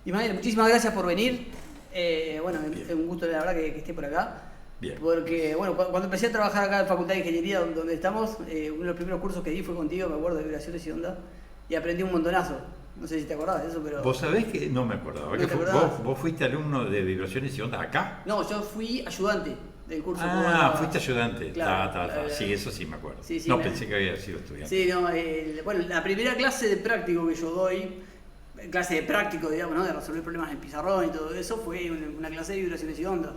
Ismael, muchísimas gracias por venir. Bueno, es un gusto, la verdad, que esté por acá. Bien. Porque, bueno, cuando empecé a trabajar acá en la Facultad de Ingeniería, donde estamos, uno de los primeros cursos que di fue contigo, me acuerdo, de vibraciones y onda, y aprendí un montonazo. No sé si te acordás de eso, pero... Vos sabés que no me acordaba. ¿No te acordabas? ¿Vos fuiste alumno de vibraciones y onda acá? No, yo fui ayudante del curso. Fuiste ayudante. Claro. Sí, eso sí me acuerdo. Sí, no, pensé que había sido estudiante. Sí, no, bueno, la primera clase de práctico que yo doy, clase de práctico, digamos, ¿no? De resolver problemas en el pizarrón y todo eso, fue una clase de vibraciones y ondas.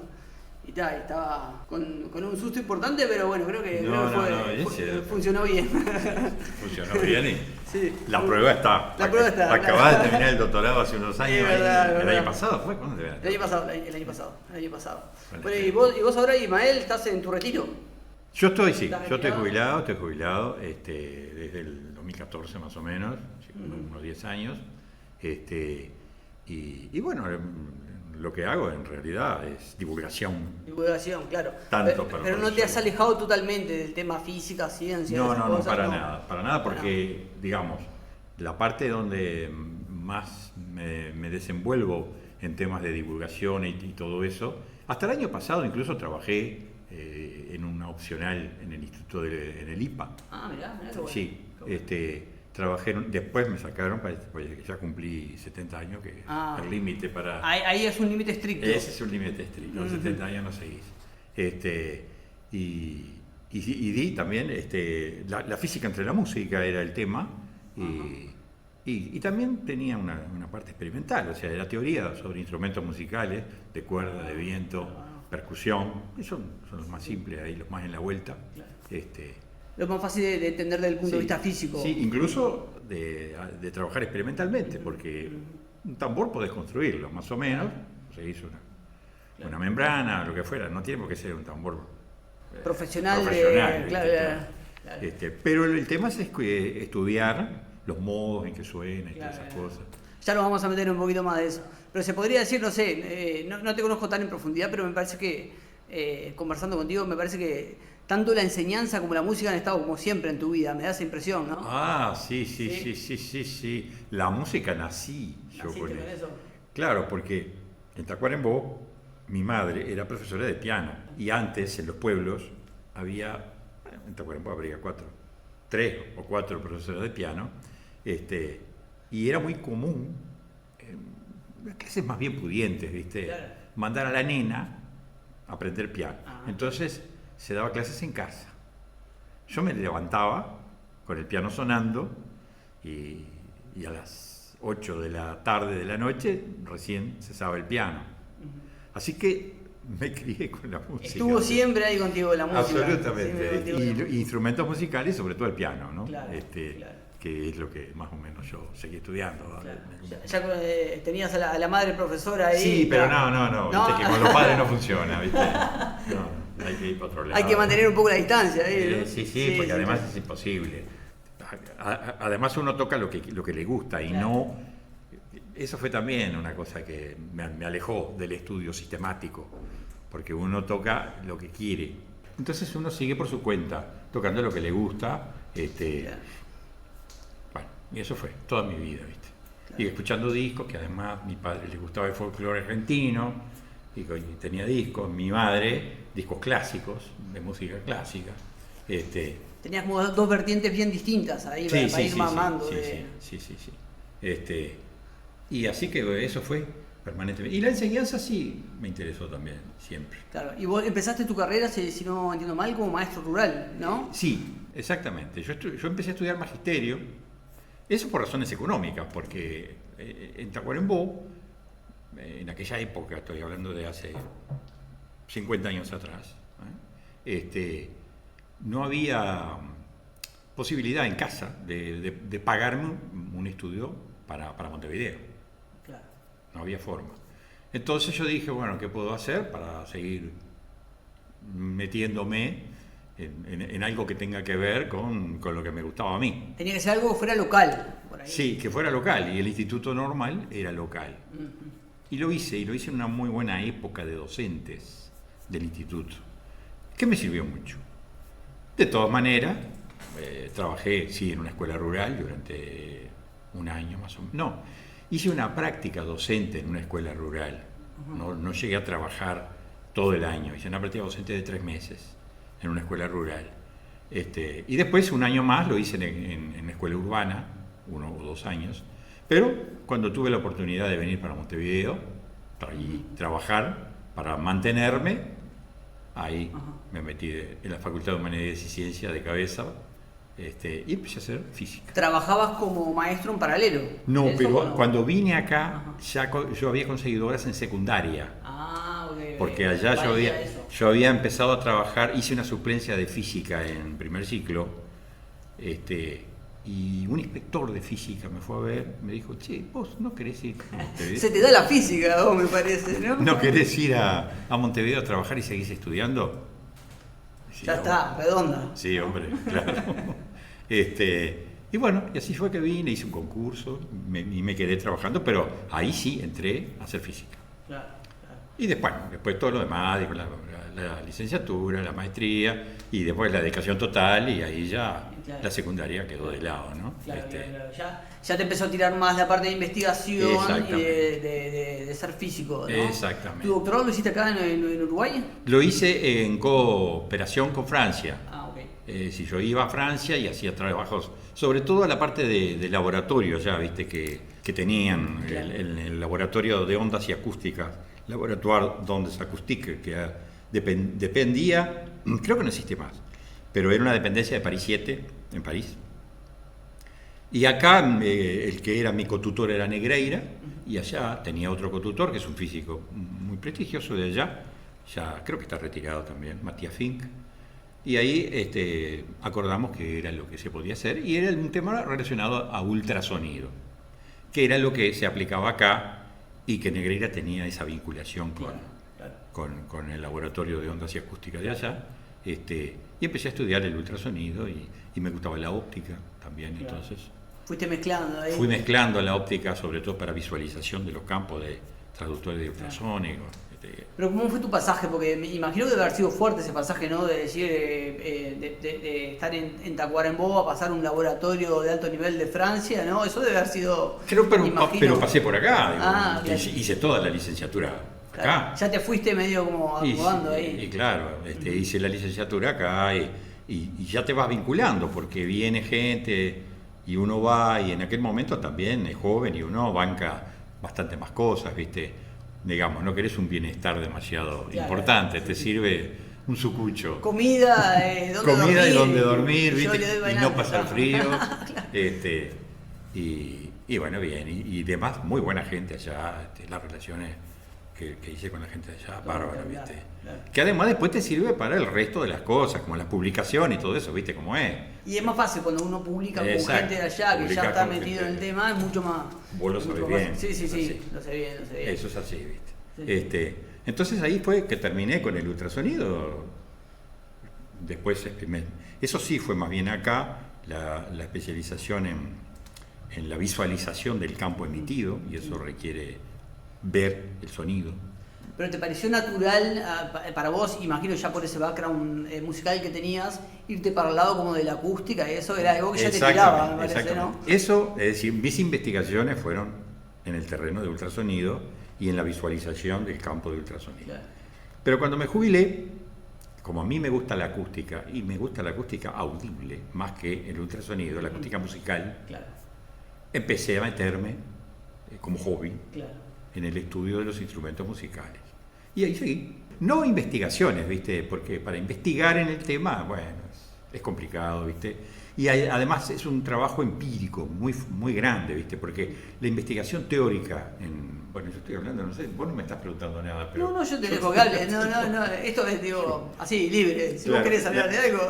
Y estaba con un susto importante, pero bueno, creo que funcionó bien. Funcionó bien y sí. la prueba está. Acabás de terminar el doctorado hace unos años. Es verdad, ¿El año pasado fue? ¿Cuándo te El año pasado. Bueno, y vos ahora, Ismael, estás en tu retiro. Yo estoy jubilado desde el 2014 más o menos, unos 10 años. Y bueno, lo que hago en realidad es divulgación. Divulgación, claro. Pero no te has alejado totalmente del tema física, ciencia. No, para nada, porque, digamos, la parte donde más me desenvuelvo en temas de divulgación y todo eso, hasta el año pasado incluso trabajé en una opcional en el instituto, en el IPA. Mirá, qué bueno. Sí, trabajé, después me sacaron, pues ya cumplí 70 años, que el límite para... Ahí es un límite estricto. Ese es un límite estricto, 70 años no seguís. Y di también, la física entre la música era el tema, y también tenía una parte experimental, o sea, la teoría sobre instrumentos musicales, de cuerda, de viento, percusión, esos son los más simples, ahí los más en la vuelta. Lo más fácil de entender desde el punto de vista físico. Sí, incluso de trabajar experimentalmente, porque un tambor podés construirlo, más o menos, se hizo una membrana, lo que fuera, no tiene por qué ser un tambor profesional. Claro. Pero el tema es estudiar los modos en que suena y todas esas cosas. Ya nos vamos a meter un poquito más de eso. Pero se podría decir, no sé, no te conozco tan en profundidad, pero me parece que, conversando contigo, me parece que tanto la enseñanza como la música han estado como siempre en tu vida, me da esa impresión, ¿no? Sí. La música nací yo con eso. Claro, porque en Tacuarembó mi madre era profesora de piano y antes en los pueblos en Tacuarembó habría 3 o 4 profesores de piano, y era muy común, las clases más bien pudientes, ¿viste? Claro. Mandar a la nena a aprender piano. Entonces se daba clases en casa. Yo me levantaba con el piano sonando y a las 8 de la tarde de la noche recién cesaba el piano. Así que me crié con la música. Estuvo siempre ahí contigo la música. Absolutamente. Y instrumentos musicales, sobre todo el piano, ¿no? Claro. Que es lo que más o menos yo seguí estudiando. Claro. Ya tenías a la madre profesora ahí. Sí, pero no. Viste que con los padres no funciona, ¿viste? No. Hay que ir para otro lado. Hay que mantener un poco la distancia. ¿No? Sí, porque además es imposible. Además uno toca lo que le gusta y no... Eso fue también una cosa que me alejó del estudio sistemático, porque uno toca lo que quiere. Entonces uno sigue por su cuenta, tocando lo que le gusta. Bueno, y eso fue toda mi vida, ¿viste? Claro. Y escuchando discos, que además a mi padre le gustaba el folclore argentino, y tenía discos, mi madre, discos clásicos, de música clásica. Tenías como dos vertientes bien distintas ahí para ir mamando. Sí. Y así que eso fue permanentemente. Y la enseñanza sí me interesó también, siempre. Claro, y vos empezaste tu carrera, si no entiendo mal, como maestro rural, ¿no? Sí, exactamente. Yo empecé a estudiar magisterio, eso por razones económicas, porque en Tacuarembó, en aquella época, estoy hablando de hace 50 años atrás, no había posibilidad en casa de pagarme un estudio para Montevideo. Claro. No había forma. Entonces yo dije, bueno, ¿qué puedo hacer para seguir metiéndome en algo que tenga que ver con lo que me gustaba a mí? Tenía que ser algo que fuera local. Por ahí. Sí, que fuera local, y el Instituto Normal era local. Y lo hice en una muy buena época de docentes del instituto, que me sirvió mucho. De todas maneras, trabajé, en una escuela rural durante un año más o menos. No, hice una práctica docente en una escuela rural. No llegué a trabajar todo el año, hice una práctica docente de 3 meses en una escuela rural. Y después un año más lo hice en escuela urbana, 1 o 2 años, pero cuando tuve la oportunidad de venir para Montevideo y trabajar para mantenerme, ahí me metí en la Facultad de Humanidades y Ciencias de cabeza, y empecé a hacer física. ¿Trabajabas como maestro en paralelo? No, pero cuando vine acá, yo había conseguido horas en secundaria. Porque allá yo había empezado a trabajar, hice una suplencia de física en primer ciclo, y un inspector de física me fue a ver, me dijo, che, vos no querés ir a Montevideo. Se te da la física, vos, me parece, ¿no? ¿No querés ir a Montevideo a trabajar y seguís estudiando? Sí, ya está, redonda. Sí, hombre, claro. Y bueno, y así fue que vine, hice un concurso y me quedé trabajando, pero ahí sí entré a hacer física. Claro. Y después todo lo demás, digo, la licenciatura, la maestría, y después la dedicación total, y ahí ya la secundaria quedó de lado, ¿no? Claro, ya te empezó a tirar más la parte de investigación y de ser físico, ¿no? Exactamente. ¿Tu doctorado lo hiciste acá en Uruguay? Lo hice en cooperación con Francia. Ok. Si yo iba a Francia y hacía trabajos, sobre todo a la parte de laboratorio, ya viste que tenían el laboratorio de ondas y acústicas, Laboratoire d'Ondes Acoustiques, que dependía, creo que no existe más, pero era una dependencia de París 7, en París. Y acá el que era mi cotutor era Negreira, y allá tenía otro cotutor, que es un físico muy prestigioso de allá, ya creo que está retirado también, Matías Fink. Y ahí acordamos que era lo que se podía hacer, y era un tema relacionado a ultrasonido, que era lo que se aplicaba acá, y que Negreira tenía esa vinculación con el laboratorio de ondas y acústica de allá, y empecé a estudiar el ultrasonido, y me gustaba la óptica también, entonces... Fuiste mezclando ahí. Fui mezclando la óptica, sobre todo para visualización de los campos de traductores de ultrasónicos. Pero ¿cómo fue tu pasaje? Porque me imagino que debe haber sido fuerte ese pasaje, ¿no? De decir, de estar en Tacuarembó a pasar a un laboratorio de alto nivel de Francia, ¿no? Eso debe haber sido... Pero pasé por acá, claro. Hice toda la licenciatura acá. Claro. Ya te fuiste medio como acomodando ahí. Y claro, hice la licenciatura acá y ya te vas vinculando, porque viene gente y uno va, y en aquel momento también es joven y uno banca bastante más cosas, ¿viste? Digamos, no querés un bienestar demasiado importante, te sirve un sucucho. Comida, y donde dormir, ¿viste? Y no pasar frío. Y bueno, bien, y demás, muy buena gente allá, las relaciones que hice con la gente de allá, bárbaro, ¿viste? Claro. Que además después te sirve para el resto de las cosas, como las publicaciones y todo eso, ¿viste cómo es? Y es más fácil cuando uno publica con gente de allá que ya está metido en el tema, es mucho más... Vos lo sabés bien. Sí, lo sé bien. Eso es así, ¿viste? Sí. Entonces ahí fue que terminé con el ultrasonido. Después, eso sí fue más bien acá, la especialización en la visualización del campo emitido, y eso requiere ver el sonido. ¿Pero te pareció natural para vos, imagino ya por ese background musical que tenías, irte para el lado como de la acústica, y eso era algo que ya te tiraba, me parece, ¿no? Eso, es decir, mis investigaciones fueron en el terreno de ultrasonido y en la visualización del campo de ultrasonido. Claro. Pero cuando me jubilé, como a mí me gusta la acústica, y me gusta la acústica audible más que el ultrasonido, la acústica musical, claro, empecé a meterme como hobby, claro, en el estudio de los instrumentos musicales. Y ahí seguí. No investigaciones, ¿viste? Porque para investigar en el tema, bueno, es complicado, ¿viste? Y además es un trabajo empírico muy, muy grande, ¿viste? Porque la investigación teórica, bueno, yo estoy hablando, no sé, vos no me estás preguntando nada, pero... No, yo te dejo que hables, no, esto es, digo, así, libre. Si vos querés hablar de algo,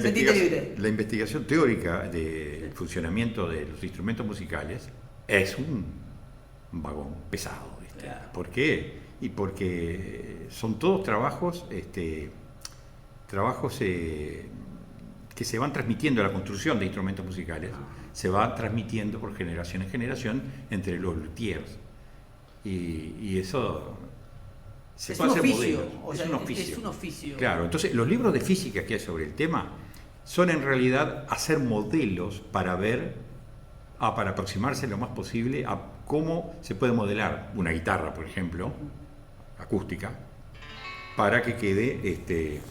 sentite libre. La investigación teórica del funcionamiento de los instrumentos musicales es un vagón pesado, ¿viste? Claro. ¿Por qué? Y porque son todos trabajos que se van transmitiendo, la construcción de instrumentos musicales se va transmitiendo por generación en generación entre los luthiers, y eso se puede hacer modelos. Es un oficio. Claro, entonces los libros de física que hay sobre el tema son en realidad hacer modelos para ver, para aproximarse lo más posible a cómo se puede modelar una guitarra, por ejemplo, acústica, para que quede,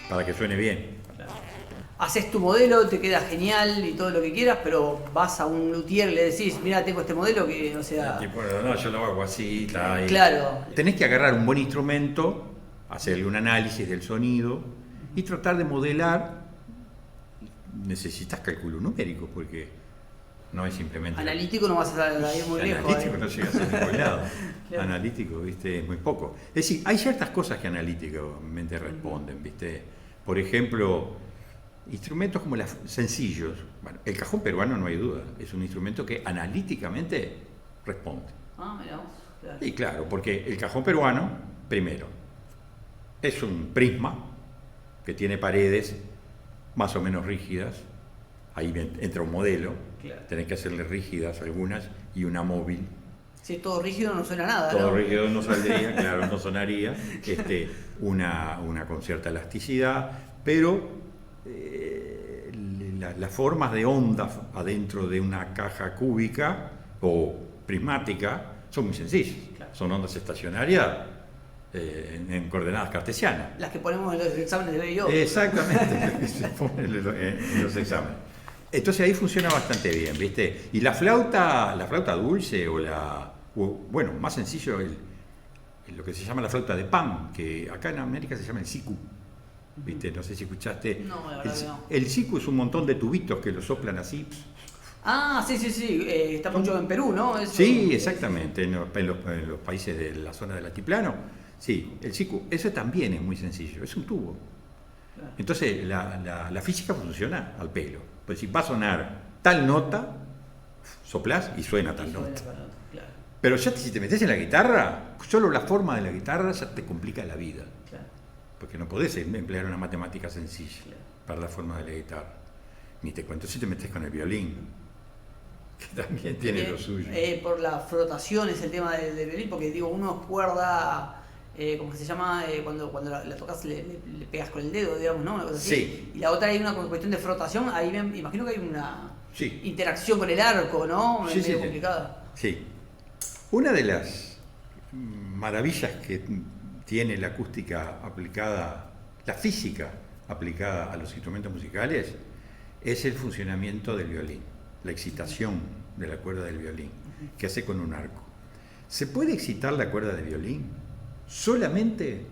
para que suene bien. Haces tu modelo, te queda genial y todo lo que quieras, pero vas a un luthier y le decís, mira, tengo este modelo que, o sea... No, yo lo hago así, está ahí. Claro. Tenés que agarrar un buen instrumento, hacerle un análisis del sonido y tratar de modelar. Necesitas cálculo numérico porque no es simplemente... Analítico no vas a ir muy lejos. Analítico no llegas a ningún lado. Claro. Analítico, ¿viste? Es muy poco. Es decir, hay ciertas cosas que analíticamente responden, ¿viste? Por ejemplo... Instrumentos como sencillos. Bueno, el cajón peruano no hay duda, es un instrumento que analíticamente responde. Mirá, claro. Y claro, porque el cajón peruano, primero, es un prisma que tiene paredes más o menos rígidas. Ahí entra un modelo, claro. Tenés que hacerle rígidas algunas y una móvil. Si es todo rígido no suena nada, todo ¿no? Rígido no saldría, claro, no sonaría. Una con cierta elasticidad, pero las formas de ondas adentro de una caja cúbica o prismática son muy sencillas. Claro. Son ondas estacionarias en coordenadas cartesianas. Las que ponemos en los exámenes de B&O. Exactamente, se ponen en los exámenes. Entonces ahí funciona bastante bien, ¿viste? Y la flauta dulce bueno, más sencillo, lo que se llama la flauta de pan, que acá en América se llama el siku. ¿Viste? No sé si escuchaste. No, la verdad que no. El siku es un montón de tubitos que lo soplan así. Sí. Está mucho en Perú, ¿no? Eso... Sí, exactamente. En los países de la zona del altiplano. Sí, el siku. Eso también es muy sencillo. Es un tubo. Claro. Entonces, la física funciona al pelo. Pues si va a sonar tal nota, soplás y suena tal nota. Claro. Pero ya si te metes en la guitarra, solo la forma de la guitarra ya te complica la vida. Claro. Porque no podés emplear una matemática sencilla para la forma de la guitarra. Ni te cuento si te metes con el violín, que también tiene lo suyo. Por la frotación es el tema del violín, porque digo, uno cuerda, ¿cómo se llama? Cuando la tocas le pegas con el dedo, digamos, ¿no? Una cosa así. Sí. Y la otra hay una cuestión de frotación, ahí me imagino que hay una sí. interacción con el arco, ¿no? Sí, medio complicada. Sí. Una de las maravillas que tiene la acústica aplicada, la física aplicada a los instrumentos musicales, es el funcionamiento del violín, la excitación de la cuerda del violín, que hace con un arco. ¿Se puede excitar la cuerda del violín solamente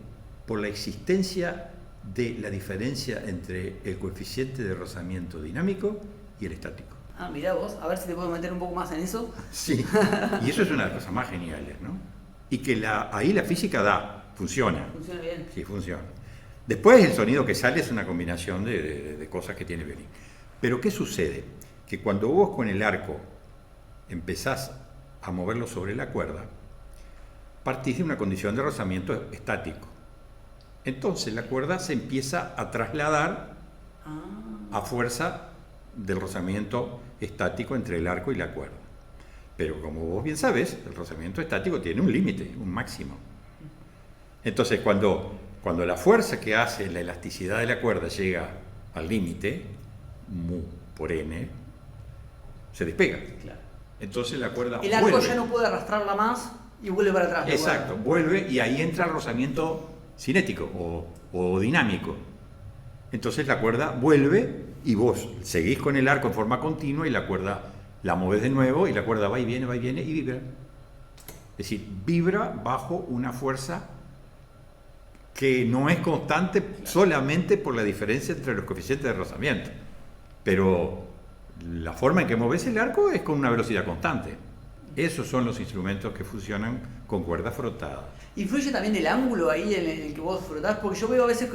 por la existencia de la diferencia entre el coeficiente de rozamiento dinámico y el estático? Mirá vos, a ver si te puedo meter un poco más en eso. Sí, y eso es una de las cosas más geniales, ¿no? Y que ahí la física funciona. Funciona bien. Sí, funciona. Después el sonido que sale es una combinación de cosas que tiene el violín. Pero ¿qué sucede? Que cuando vos con el arco empezás a moverlo sobre la cuerda, partís de una condición de rozamiento estático. Entonces la cuerda se empieza a trasladar a fuerza del rozamiento estático entre el arco y la cuerda. Pero como vos bien sabes, el rozamiento estático tiene un límite, un máximo. Entonces cuando la fuerza que hace la elasticidad de la cuerda llega al límite, mu por n, se despega. Claro. Entonces la cuerda el arco ya no puede arrastrarla más y vuelve para atrás. Exacto, vuelve y ahí entra el rozamiento cinético o dinámico. Entonces la cuerda vuelve y vos seguís con el arco en forma continua y la cuerda la movés de nuevo y la cuerda va y viene y vibra. Es decir, vibra bajo una fuerza que no es constante solamente por la diferencia entre los coeficientes de rozamiento. Pero la forma en que moves el arco es con una velocidad constante. Esos son los instrumentos que funcionan con cuerdas frotadas. ¿Influye también el ángulo ahí en el que vos frotás? Porque yo veo a veces,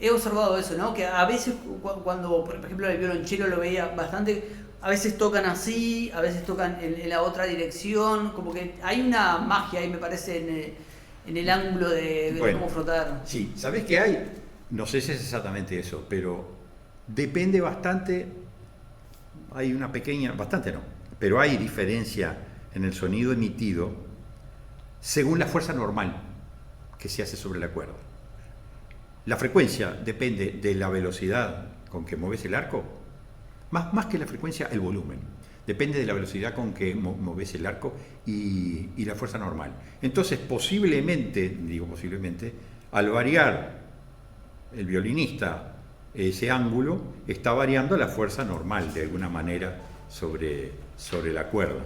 he observado eso, ¿no? Que a veces cuando, por ejemplo, el violonchelo lo veía bastante, a veces tocan así, a veces tocan en la otra dirección, como que hay una magia ahí, me parece, en el ángulo de cómo frotar. Sí, ¿sabés qué hay? No sé si es exactamente eso, pero depende bastante, hay una pequeña, bastante no, pero hay diferencia en el sonido emitido según la fuerza normal que se hace sobre la cuerda. La frecuencia depende de la velocidad con que mueves el arco, más que la frecuencia, el volumen. depende de la velocidad con que moves el arco y la fuerza normal. Entonces, posiblemente, al variar el violinista ese ángulo, está variando la fuerza normal de alguna manera sobre la cuerda.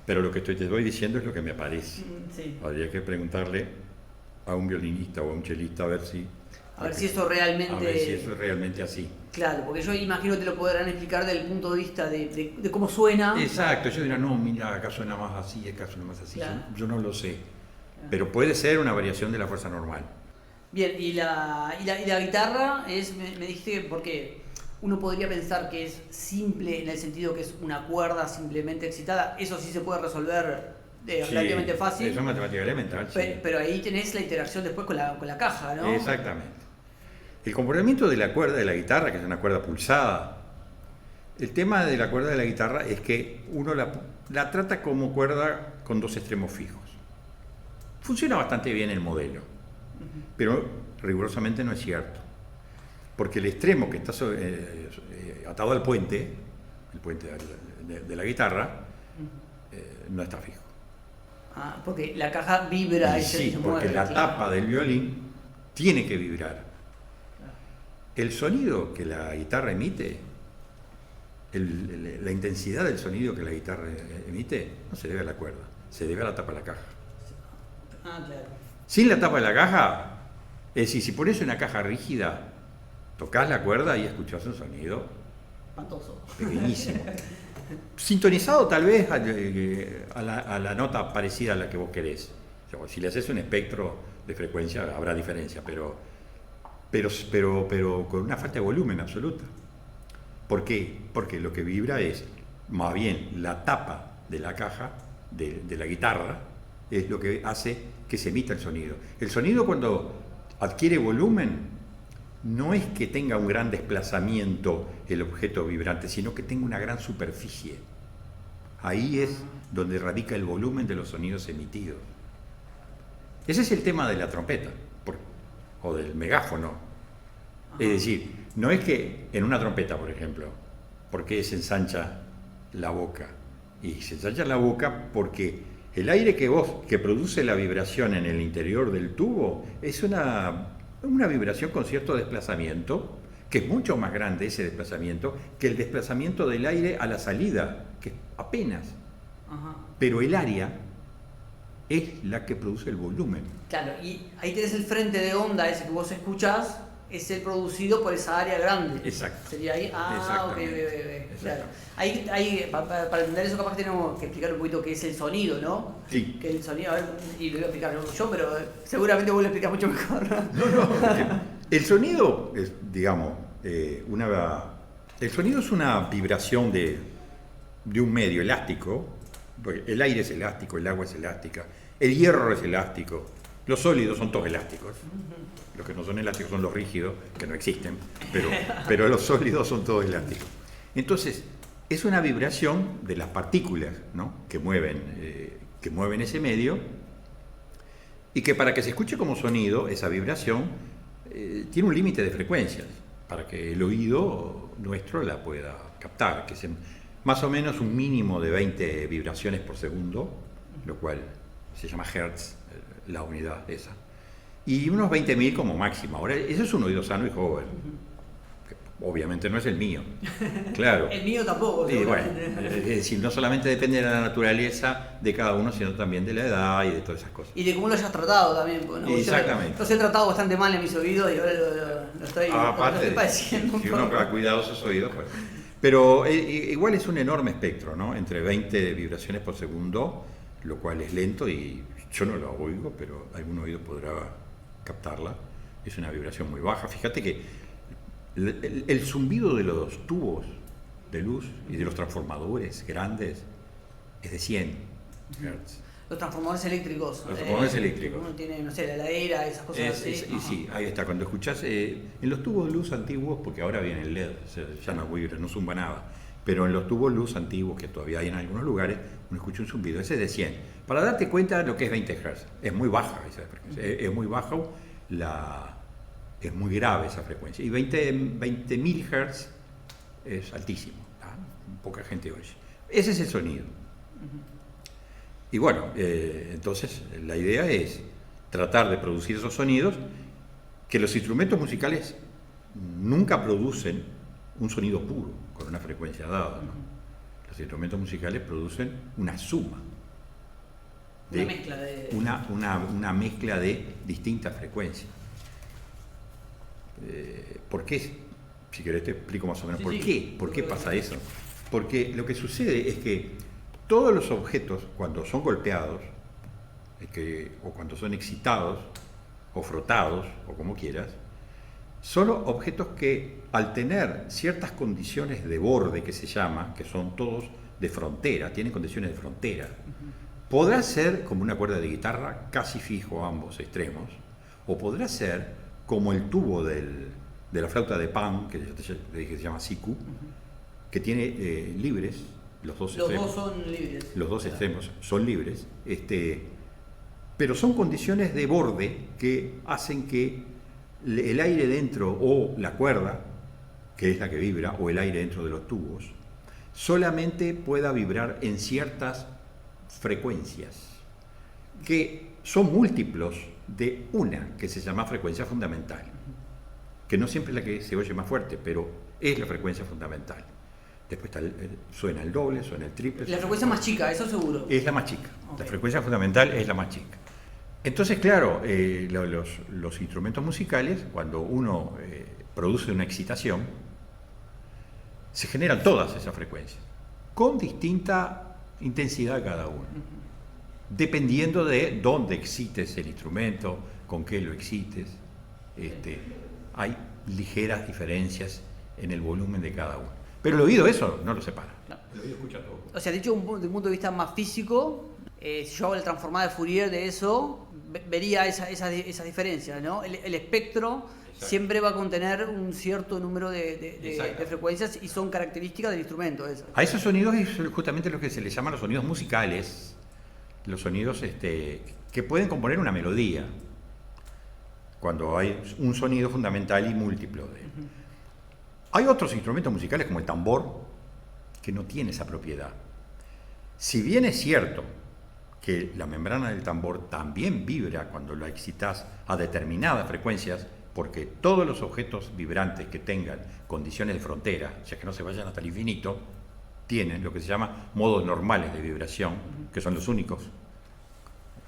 Pero lo que te voy diciendo es lo que me parece. Sí. Habría que preguntarle a un violinista o a un chelista a ver si eso realmente... A ver si eso es realmente así. Claro, porque yo imagino que te lo podrán explicar desde el punto de vista de cómo suena. Exacto, yo diría, no, mira, acá suena más así, acá suena más así. Claro. Yo no lo sé. Pero puede ser una variación de la fuerza normal. Bien, y la guitarra es, me dijiste, porque uno podría pensar que es simple en el sentido que es una cuerda simplemente excitada. Eso sí se puede resolver relativamente fácil. Eso es matemática elemental, sí. Pero ahí tenés la interacción después con la caja, ¿no? Exactamente. El comportamiento de la cuerda de la guitarra, que es una cuerda pulsada, el tema de la cuerda de la guitarra es que uno la trata como cuerda con dos extremos fijos. Funciona bastante bien el modelo, pero rigurosamente no es cierto. Porque el extremo que está atado al puente, el puente de la guitarra, no está fijo. Ah, porque la caja vibra y sí, se porque mueve. la tapa del violín tiene que vibrar. El sonido que la guitarra emite, la intensidad del sonido que la guitarra emite, no se debe a la cuerda, se debe a la tapa de la caja. Ah, claro. Sin la tapa de la caja, es decir, si pones una caja rígida, tocas la cuerda y escuchás un sonido espantoso, pequeñísimo. Sintonizado tal vez a la nota parecida a la que vos querés. O sea, si le haces un espectro de frecuencia habrá diferencia, pero con una falta de volumen absoluta. ¿Por qué? Porque lo que vibra es más bien la tapa de la caja de la guitarra, es lo que hace que se emita el sonido. El sonido, cuando adquiere volumen, no es que tenga un gran desplazamiento el objeto vibrante, sino que tenga una gran superficie. Ahí es donde radica el volumen de los sonidos emitidos. Ese es el tema de la trompeta o del megáfono. Es decir, no es que en una trompeta, por ejemplo, ¿por qué se ensancha la boca? Y se ensancha la boca porque el aire que produce la vibración en el interior del tubo es una vibración con cierto desplazamiento, que es mucho más grande ese desplazamiento que el desplazamiento del aire a la salida, que es apenas. Pero el área es la que produce el volumen. Claro, y ahí tenés el frente de onda ese que vos escuchás, es el producido por esa área grande. Exacto. Sería ahí. Ok. Claro. Ahí, para entender eso, capaz que tenemos que explicar un poquito qué es el sonido, ¿no? Sí. Que el sonido, a ver, y lo voy a explicar yo, pero seguramente vos lo explicás mucho mejor, ¿no? No. El sonido es, digamos, el sonido es una vibración de un medio elástico, porque el aire es elástico, el agua es elástica, el hierro es elástico, los sólidos son todos elásticos. Los que no son elásticos son los rígidos, que no existen, pero los sólidos son todos elásticos. Entonces, es una vibración de las partículas, ¿no?, que mueven ese medio, y que para que se escuche como sonido, esa vibración tiene un límite de frecuencias, para que el oído nuestro la pueda captar, que es más o menos un mínimo de 20 vibraciones por segundo, lo cual se llama hertz, la unidad esa. Y unos 20.000 como máximo. Ahora, eso es un oído sano y joven. Obviamente no es el mío. Claro. El mío tampoco. Y bueno, es decir, no solamente depende de la naturaleza de cada uno, sino también de la edad y de todas esas cosas. Y de cómo lo hayas tratado también. ¿No? Exactamente. Los he tratado bastante mal en mis oídos y ahora lo estoy padeciendo. Si uno ha cuidado sus oídos, pues. Pero igual es un enorme espectro, ¿no? Entre 20 vibraciones por segundo, lo cual es lento y yo no lo oigo, pero algún oído podrá captarla. Es una vibración muy baja. Fíjate que el zumbido de los tubos de luz y de los transformadores grandes es de 100 Hz. Los transformadores eléctricos. Los transformadores eléctricos. Uno tiene, no sé, la heladera, esas cosas así. Y sí, ahí está. Cuando escuchás en los tubos de luz antiguos, porque ahora viene el LED, o sea, ya no vibra, no zumba nada, pero en los tubos de luz antiguos, que todavía hay en algunos lugares, uno escucha un zumbido. Ese es de 100. Para darte cuenta de lo que es 20 Hz. Es muy baja esa frecuencia. Es muy baja, es muy grave esa frecuencia. Y 20.000 Hz es altísimo. Poca gente oye. Ese es el sonido. Y bueno, entonces la idea es tratar de producir esos sonidos, que los instrumentos musicales nunca producen un sonido puro, con una frecuencia dada, ¿no? Los instrumentos musicales producen una suma. Una mezcla de distintas frecuencias. ¿Por qué? Si querés te explico más o menos por qué. ¿Por qué pasa eso? Porque lo que sucede es que todos los objetos, cuando son golpeados, o cuando son excitados, o frotados, o como quieras, son objetos que, al tener ciertas condiciones de borde, que se llama, que son todos de frontera, tienen condiciones de frontera, podrá ser como una cuerda de guitarra casi fijo a ambos extremos, o podrá ser como el tubo de la flauta de Pan, que te dije que se llama siku, que tiene libres, los dos extremos. Los dos son libres. Los dos extremos son libres, pero son condiciones de borde que hacen que el aire dentro, o la cuerda, que es la que vibra, o el aire dentro de los tubos, solamente pueda vibrar en ciertas frecuencias, que son múltiplos de una que se llama frecuencia fundamental, que no siempre es la que se oye más fuerte, pero es la frecuencia fundamental. Después suena el doble, suena el triple. La frecuencia más chica, eso seguro. Es la más chica. Okay. La frecuencia fundamental es la más chica. Entonces, claro, los instrumentos musicales, cuando uno produce una excitación, se generan todas esas frecuencias, con distinta intensidad cada una, dependiendo de dónde excites el instrumento, con qué lo excites. Hay ligeras diferencias en el volumen de cada uno. Pero el oído eso no lo separa. No. El oído escucha todo. O sea, dicho desde un punto de vista más físico, si yo hago la transformada de Fourier de eso, vería esas diferencias, ¿no? El espectro siempre va a contener un cierto número de frecuencias y son características del instrumento. Esas. A esos sonidos es justamente lo que se les llama los sonidos musicales, los sonidos que pueden componer una melodía, cuando hay un sonido fundamental y múltiplo de él. Hay otros instrumentos musicales como el tambor que no tiene esa propiedad. Si bien es cierto que la membrana del tambor también vibra cuando la excitas a determinadas frecuencias, porque todos los objetos vibrantes que tengan condiciones de frontera, ya que no se vayan hasta el infinito, tienen lo que se llama modos normales de vibración, que son los únicos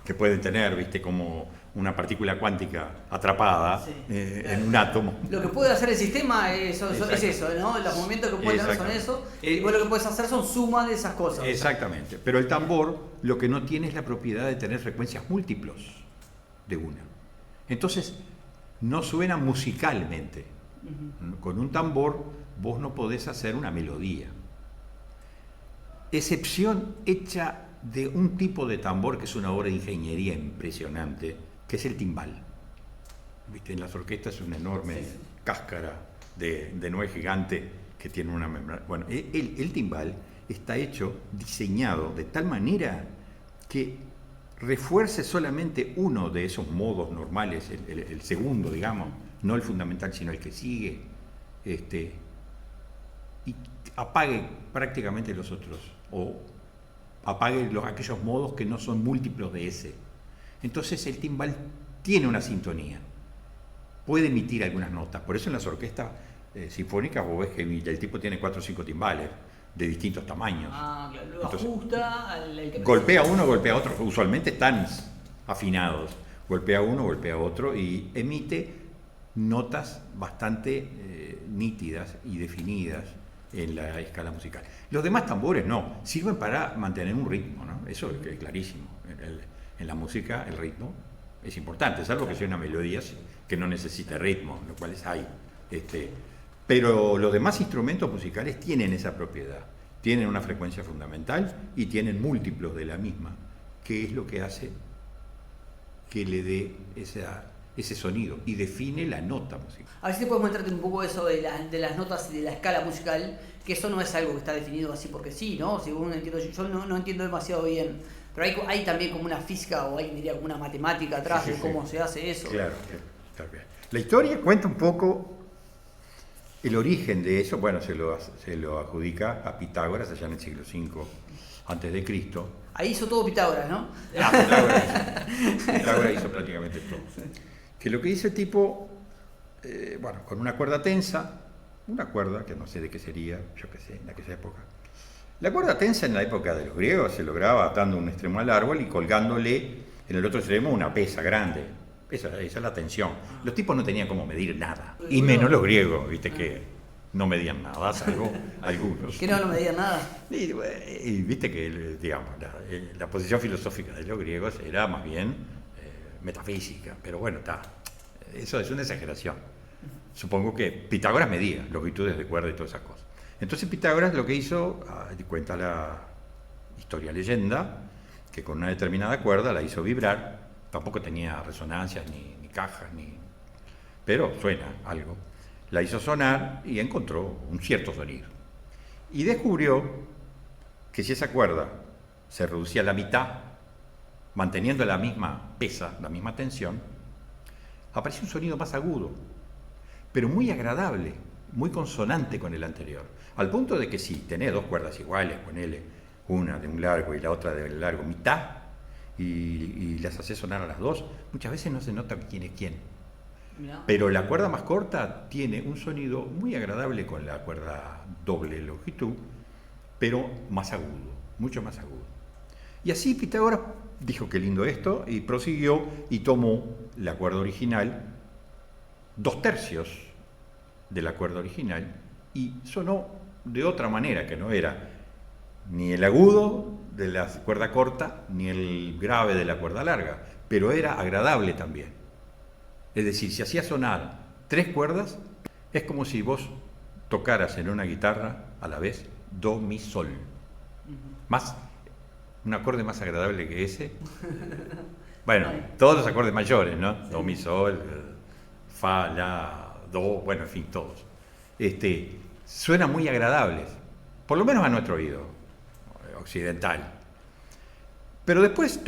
que pueden tener, ¿viste? Como una partícula cuántica atrapada en un átomo. Lo que puede hacer el sistema es eso, ¿no? Los movimientos que puede tener son eso, y vos lo que puedes hacer son sumas de esas cosas. Exactamente, pero el tambor lo que no tiene es la propiedad de tener frecuencias múltiplos de una. Entonces, no suena musicalmente. Con un tambor vos no podés hacer una melodía. Excepción hecha de un tipo de tambor que es una obra de ingeniería impresionante, que es el timbal. ¿Viste? En las orquestas es una enorme cáscara de nuez gigante que tiene una membrana. Bueno, el timbal está diseñado de tal manera que refuerce solamente uno de esos modos normales, el segundo, digamos, no el fundamental, sino el que sigue, y apague prácticamente los otros, o apague aquellos modos que no son múltiplos de ese. Entonces el timbal tiene una sintonía, puede emitir algunas notas. Por eso en las orquestas sinfónicas vos ves que el tipo tiene 4 o 5 timbales de distintos tamaños. Claro, lo ajusta al que golpea uno, golpea otro, usualmente están afinados. Golpea uno, golpea otro y emite notas bastante nítidas y definidas en la escala musical. Los demás tambores no, sirven para mantener un ritmo, ¿no? Eso es clarísimo. En la música el ritmo es importante, salvo que sea una melodía que no necesita ritmo, lo cual hay. Pero los demás instrumentos musicales tienen esa propiedad, tienen una frecuencia fundamental y tienen múltiplos de la misma, que es lo que hace que le dé ese sonido y define la nota musical. A ver si podemos entrarte un poco eso de las notas y de la escala musical, que eso no es algo que está definido así porque sí, ¿no? Según entiendo, yo no entiendo demasiado bien, pero hay también como una física o alguien diría como una matemática atrás de cómo se hace eso. Claro. La historia cuenta un poco El origen de eso, bueno, se lo adjudica a Pitágoras allá en el siglo V antes de Cristo. Ahí hizo todo Pitágoras, ¿no? Pitágoras hizo prácticamente todo. Que lo que hizo el tipo, bueno, con una cuerda tensa, una cuerda que no sé de qué sería, yo qué sé, en aquella época. La cuerda tensa en la época de los griegos se lograba atando un extremo al árbol y colgándole en el otro extremo una pesa grande. Esa es la tensión. Los tipos no tenían cómo medir nada. Y menos los griegos, viste que no medían nada, salvo algunos. ¿Que no medían nada? Y viste que, digamos, la posición filosófica de los griegos era más bien metafísica. Pero bueno, eso es una exageración. Supongo que Pitágoras medía longitudes de cuerda y todas esas cosas. Entonces Pitágoras lo que hizo, cuenta la historia leyenda, que con una determinada cuerda la hizo vibrar. Tampoco tenía resonancias ni cajas, pero suena algo. La hizo sonar y encontró un cierto sonido. Y descubrió que si esa cuerda se reducía a la mitad, manteniendo la misma pesa, la misma tensión, aparecía un sonido más agudo, pero muy agradable, muy consonante con el anterior. Al punto de que si tenés dos cuerdas iguales, ponele una de un largo y la otra de largo mitad, y las haces sonar a las dos, muchas veces no se nota quién es quién. Mirá. Pero la cuerda más corta tiene un sonido muy agradable con la cuerda doble longitud, pero más agudo, mucho más agudo. Y así Pitágoras dijo qué lindo esto, y prosiguió y tomó la cuerda original, 2/3 de la cuerda original, y sonó de otra manera, que no era ni el agudo de la cuerda corta, ni el grave de la cuerda larga, pero era agradable también. Es decir, si hacía sonar 3 cuerdas, es como si vos tocaras en una guitarra a la vez do, mi, sol. Más, un acorde más agradable que ese. Bueno, todos los acordes mayores, ¿no? Do, mi, sol, fa, la, do, bueno, en fin, todos. Suenan muy agradables, por lo menos a nuestro oído occidental. Pero después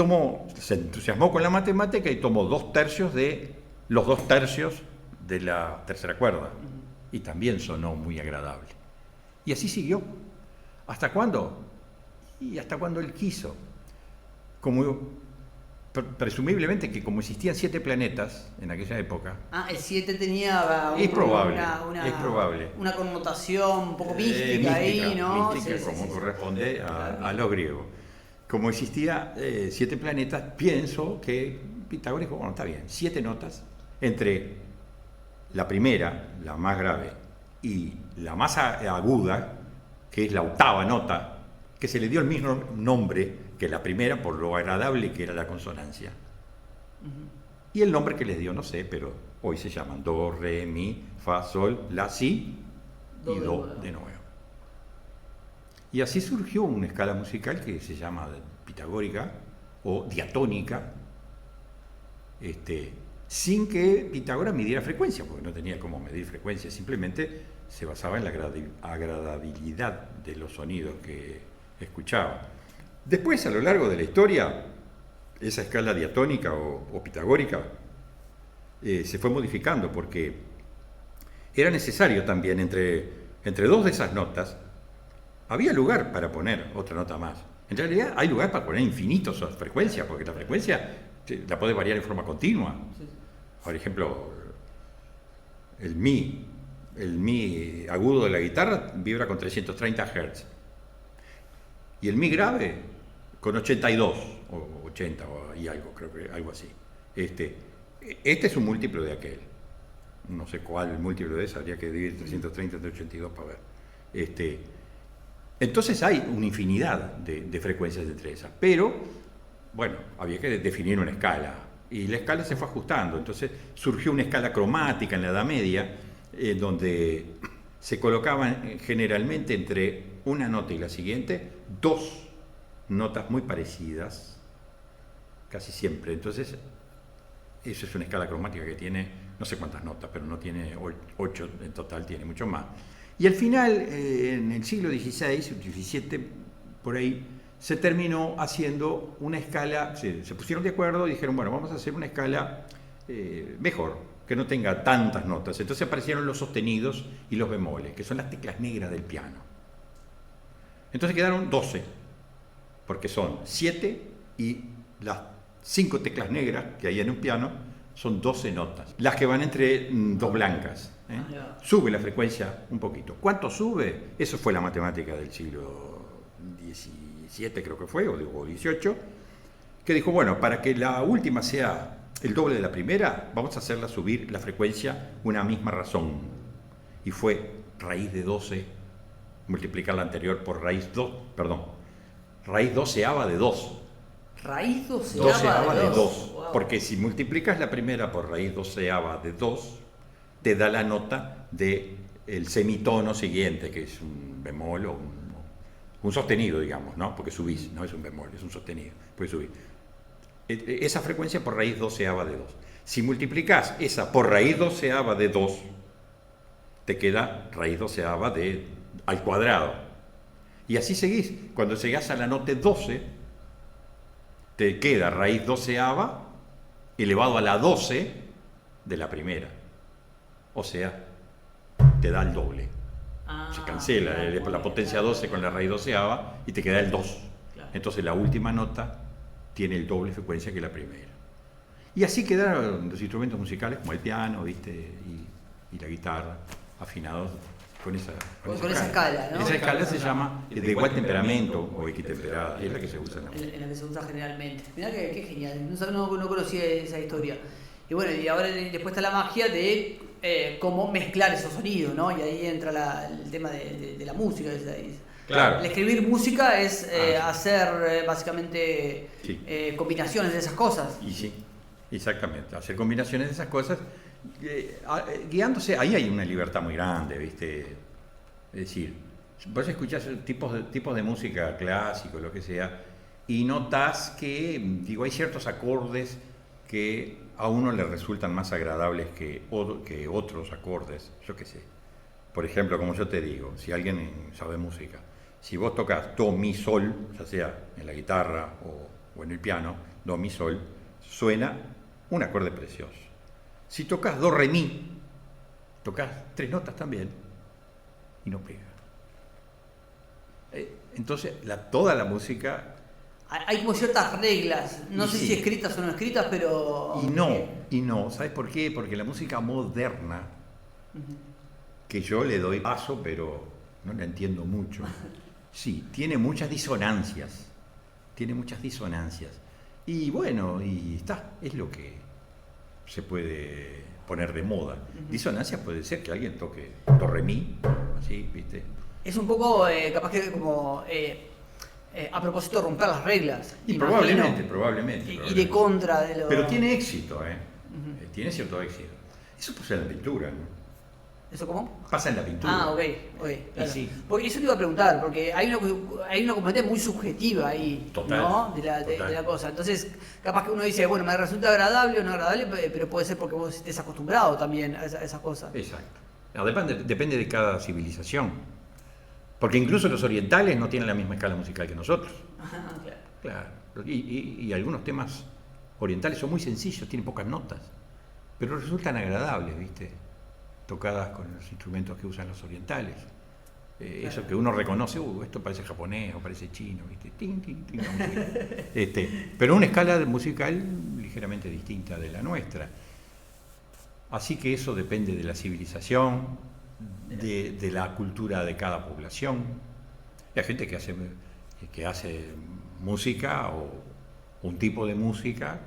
se entusiasmó con la matemática y tomó los 2/3 de la tercera cuerda, y también sonó muy agradable. Y así siguió. ¿Hasta cuándo? Y hasta cuando él quiso. Presumiblemente que como existían 7 planetas en aquella época. El 7 tenía es probable. Una connotación un poco mística ahí, ¿no? Mística, como corresponde a los griegos. Como existía 7 planetas, pienso que Pitágoras dijo, bueno, está bien, 7 notas entre la primera, la más grave, y la más aguda, que es la octava nota, que se le dio el mismo nombre que la primera por lo agradable que era la consonancia. Y el nombre que les dio, no sé, pero hoy se llaman do, re, mi, fa, sol, la, si y do de nuevo. Y así surgió una escala musical que se llama pitagórica o diatónica, sin que Pitágoras midiera frecuencia, porque no tenía cómo medir frecuencia, simplemente se basaba en la agradabilidad de los sonidos que escuchaba. Después, a lo largo de la historia, esa escala diatónica o pitagórica se fue modificando, porque era necesario también, entre dos de esas notas, había lugar para poner otra nota más. En realidad hay lugar para poner infinitos frecuencias, porque la frecuencia la podés variar en forma continua. Por ejemplo, el mi agudo de la guitarra vibra con 330 Hz. Y el mi grave con 82 o 80 y algo, creo que algo así. Este es un múltiplo de aquel. No sé cuál múltiplo de ese, habría que dividir 330 entre 82 para ver. Entonces hay una infinidad de frecuencias entre esas, pero bueno, había que definir una escala, y la escala se fue ajustando. Entonces surgió una escala cromática en la Edad Media, donde se colocaban generalmente entre una nota y la siguiente 2 notas muy parecidas, casi siempre. Entonces, eso es una escala cromática que tiene no sé cuántas notas, pero no tiene 8 en total, tiene mucho más. Y al final, en el siglo XVI, XVII, por ahí, se terminó haciendo una escala, se pusieron de acuerdo y dijeron, bueno, vamos a hacer una escala mejor, que no tenga tantas notas. Entonces aparecieron los sostenidos y los bemoles, que son las teclas negras del piano. Entonces quedaron 12, porque son 7 y las 5 teclas negras que hay en un piano son 12 notas, las que van entre dos blancas. Sube la frecuencia un poquito. ¿Cuánto sube? Eso fue la matemática del siglo XVII, creo que fue, o XVIII, que dijo, bueno, para que la última sea el doble de la primera, vamos a hacerla subir la frecuencia una misma razón. Y fue raíz de 12, multiplicar la anterior por raíz doceava de 2. Raíz Doceava de 2. Wow. Porque si multiplicas la primera por raíz doceava de 2, te da la nota del semitono siguiente, que es un bemol o un sostenido, digamos, ¿no? Porque subís, no es un bemol, es un sostenido, puedes subir. Esa frecuencia por raíz doceava de 2. Si multiplicas esa por raíz doceava de 2, te queda raíz doceava al cuadrado. Y así seguís. Cuando llegás a la nota 12, te queda raíz doceava elevado a la 12 de la primera. O sea, te da el doble. Se cancela la potencia 12 con la raíz doceava y te queda el 2. Claro. Entonces la última nota tiene el doble frecuencia que la primera. Y así quedaron los instrumentos musicales como el piano, ¿viste? Y la guitarra, afinados con esa escala, ¿no? Esa escala se llama de igual temperamento o equitemperada, es la que se usa en la que se usa generalmente. Mirá qué genial, no conocía esa historia. Y bueno, y ahora después está la magia de cómo mezclar esos sonidos, ¿no? Y ahí entra el tema de la música. Claro. El escribir música es hacer básicamente combinaciones de esas cosas. Y sí, exactamente, hacer combinaciones de esas cosas, guiándose, ahí hay una libertad muy grande, ¿viste? Es decir, vos escuchás tipos de música clásico, lo que sea, y notás que, hay ciertos acordes que a uno le resultan más agradables que otros acordes, yo qué sé. Por ejemplo, como yo te digo, si alguien sabe música, si vos tocas do, mi, sol, ya sea en la guitarra o en el piano, do, mi, sol, suena un acorde precioso. Si tocas do, re, mi, tocas 3 notas también y no pega. Entonces, toda la música... Hay como ciertas reglas, no sé si escritas o no escritas, pero... Y no, ¿sabes por qué? Porque la música moderna, que yo le doy paso, pero no la entiendo mucho, sí, tiene muchas disonancias. Y bueno, es lo que se puede poner de moda. Disonancias puede ser que alguien toque do, re, mi, así, ¿viste? Es un poco, capaz que como... a propósito de romper las reglas. Y probablemente. Y de contra de lo... Pero tiene éxito, tiene cierto éxito. Eso pasa en la pintura, ¿no? ¿Eso cómo? Pasa en la pintura. Ok, claro. Sí. Porque eso te iba a preguntar, porque hay una componente muy subjetiva ahí, total, ¿no? De la cosa. Entonces, capaz que uno dice, bueno, me resulta agradable o no agradable, pero puede ser porque vos estés acostumbrado también a esas cosas. Exacto. No, depende de cada civilización. Porque incluso los orientales no tienen la misma escala musical que nosotros. Claro. Y algunos temas orientales son muy sencillos, tienen pocas notas, pero resultan agradables, ¿viste? Tocadas con los instrumentos que usan los orientales. Eso que uno reconoce, esto parece japonés o parece chino, ¿viste? Tin, tin, tin, pero una escala musical ligeramente distinta de la nuestra. Así que eso depende de la civilización, de la cultura de cada población. Hay gente que hace música o un tipo de música,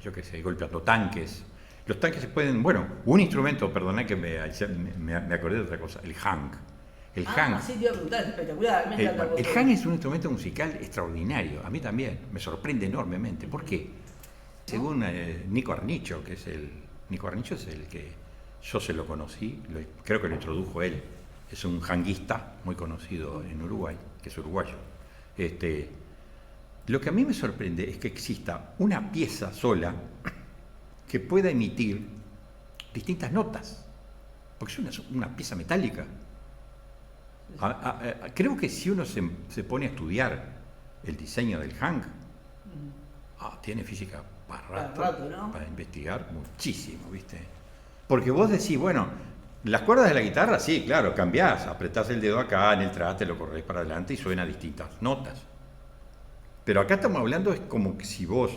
yo qué sé, golpeando tanques. Los tanques se pueden, un instrumento, perdoné que me acordé de otra cosa, el hang. El hang. Sí, te iba a preguntar, es espectacular. El hang es un instrumento musical extraordinario, a mí también, me sorprende enormemente. ¿Por qué? Según Nico Arnicho, Nico Arnicho es el que yo se lo conocí, creo que lo introdujo él, es un hanguista muy conocido en Uruguay, que es uruguayo. Lo que a mí me sorprende es que exista una pieza sola que pueda emitir distintas notas, porque es una pieza metálica. Creo que si uno se pone a estudiar el diseño del hang, tiene física para rato, ¿no? para investigar muchísimo, ¿viste? Porque vos decís, bueno, las cuerdas de la guitarra, sí, claro, cambiás, apretás el dedo acá en el traste, lo corres para adelante y suena distintas notas. Pero acá estamos hablando, es como que si vos,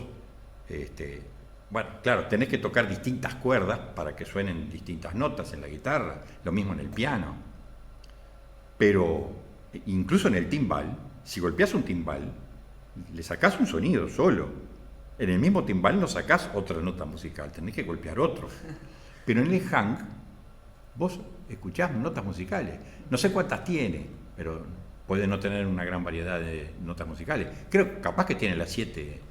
bueno, claro, tenés que tocar distintas cuerdas para que suenen distintas notas en la guitarra, lo mismo en el piano. Pero incluso en el timbal, si golpeás un timbal, le sacás un sonido solo. En el mismo timbal no sacás otra nota musical, tenés que golpear otro. Pero en el hang, vos escuchás notas musicales. No sé cuántas tiene, pero puede no tener una gran variedad de notas musicales. Creo capaz que tiene las siete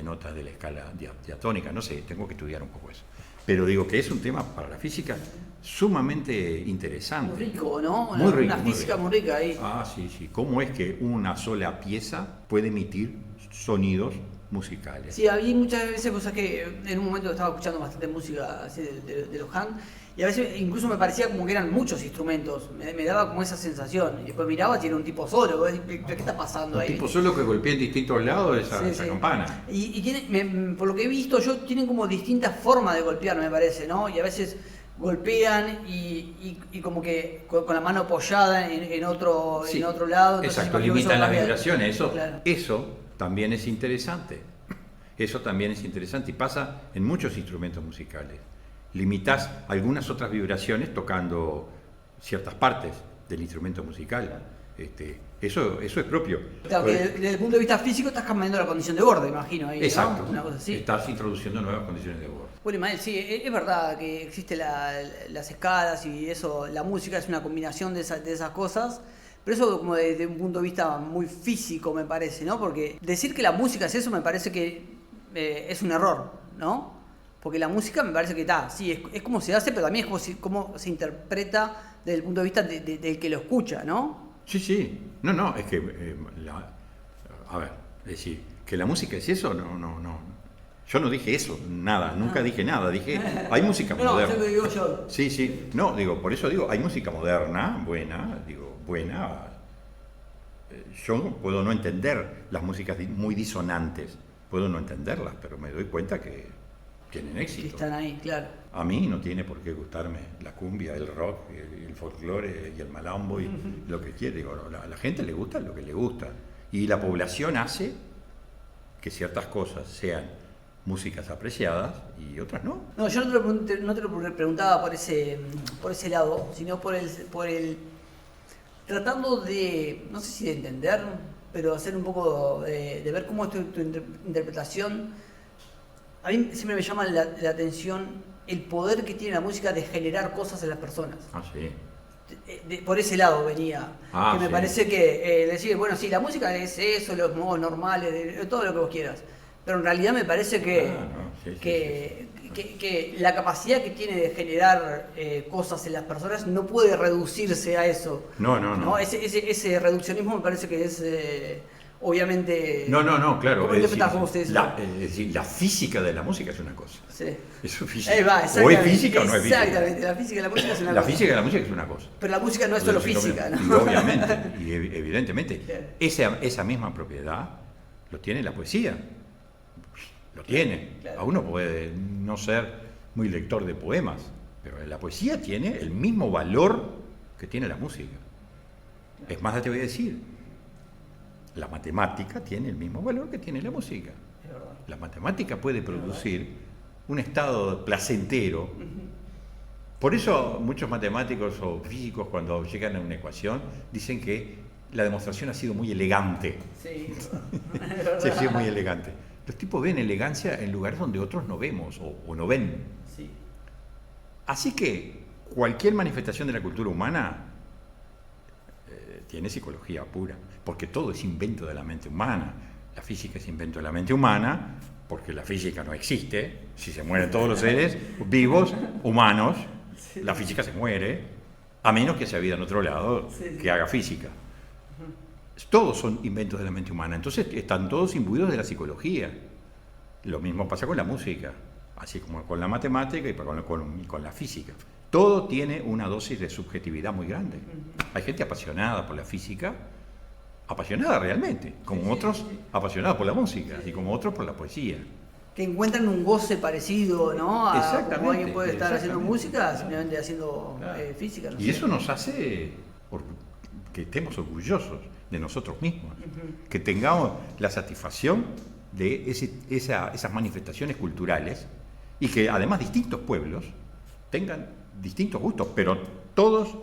notas de la escala diatónica, no sé, tengo que estudiar un poco eso. Pero digo que es un tema para la física sumamente interesante. Muy rico, ¿no? Muy rico, una física muy rica ahí. Ah, sí, sí. ¿Cómo es que una sola pieza puede emitir sonidos musicales? Sí, había muchas veces cosas que en un momento estaba escuchando bastante música así de los hang, y a veces incluso me parecía como que eran muchos instrumentos, me daba como esa sensación, y después miraba y era un tipo solo, ¿qué está pasando ahí? Un tipo solo que golpea en distintos lados esa campana. Y por lo que he visto yo, tienen como distintas formas de golpear, me parece, ¿no? Y a veces golpean y como que con la mano apoyada en otro lado. Exacto, limitan las vibraciones, Claro. Eso también es interesante. Eso también es interesante y pasa en muchos instrumentos musicales. Limitas algunas otras vibraciones tocando ciertas partes del instrumento musical. Eso es propio. Claro, que desde el punto de vista físico estás cambiando la condición de borde, imagino. Ahí, exacto, ¿no? Una cosa así. Estás introduciendo nuevas condiciones de borde. Bueno, Ismael, sí, es verdad que existen las escalas y eso, la música es una combinación de esas cosas. Pero eso como desde un punto de vista muy físico me parece, ¿no? Porque decir que la música es eso me parece que es un error, ¿no? Porque la música me parece que sí, es como se hace, pero también es como se interpreta desde el punto de vista del que lo escucha, ¿no? Sí. No, es que, a ver, decir, que la música es eso, no. Yo no dije eso, nada, nunca dije nada, dije, hay música moderna. No, eso lo digo yo. Sí, no, por eso digo, hay música moderna, buena. Yo puedo no entender las músicas muy disonantes, puedo no entenderlas, pero me doy cuenta que tienen éxito. Que están ahí, claro. A mí no tiene por qué gustarme la cumbia, el rock, el folclore y el malambo y lo que quiere. Digo, a la gente le gusta lo que le gusta. Y la población hace que ciertas cosas sean músicas apreciadas y otras no. No, yo no te lo preguntaba por ese lado, sino por el tratando de, no sé si de entender, pero hacer un poco de ver cómo es tu interpretación. A mí siempre me llama la atención el poder que tiene la música de generar cosas en las personas. Ah, sí. Por ese lado venía. Que me parece que decir, bueno, sí, la música es eso, los modos normales, todo lo que vos quieras. Pero en realidad me parece que la capacidad que tiene de generar cosas en las personas no puede reducirse a eso. No. Ese reduccionismo me parece que es obviamente... No, claro. ¿Cómo interpretás vos ustedes? Es decir, la física de la música es una cosa. Sí. Eso es física. O es física o no es física. Exactamente, la física de la música es una cosa. La física de la música es una cosa. Pero la música no es solo física, ¿no? Y obviamente, y evidentemente, esa misma propiedad lo tiene la poesía. Lo tiene. Claro. A uno puede no ser muy lector de poemas, pero la poesía tiene el mismo valor que tiene la música. Es más, te voy a decir, la matemática tiene el mismo valor que tiene la música. Es verdad. La matemática puede producir un estado placentero. Por eso muchos matemáticos o físicos cuando llegan a una ecuación dicen que la demostración ha sido muy elegante. Sí, Sí, es muy elegante. Los tipos ven elegancia en lugares donde otros no vemos o no ven. Sí. Así que cualquier manifestación de la cultura humana tiene psicología pura, porque todo es invento de la mente humana. La física es invento de la mente humana, porque la física no existe. Si se mueren todos los seres vivos, humanos, la física se muere, a menos que sea vida en otro lado que haga física. Todos son inventos de la mente humana, entonces están todos imbuidos de la psicología. Lo mismo pasa con la música, así como con la matemática y con la física. Todo tiene una dosis de subjetividad muy grande. Hay gente apasionada por la física, apasionada realmente, como otros apasionados por la música y como otros por la poesía. que encuentran un goce parecido, ¿no? A como alguien puede estar haciendo música, simplemente haciendo física. No y sé. eso nos hace que estemos orgullosos de nosotros mismos, que tengamos la satisfacción de esas manifestaciones culturales y que además distintos pueblos tengan distintos gustos, pero todos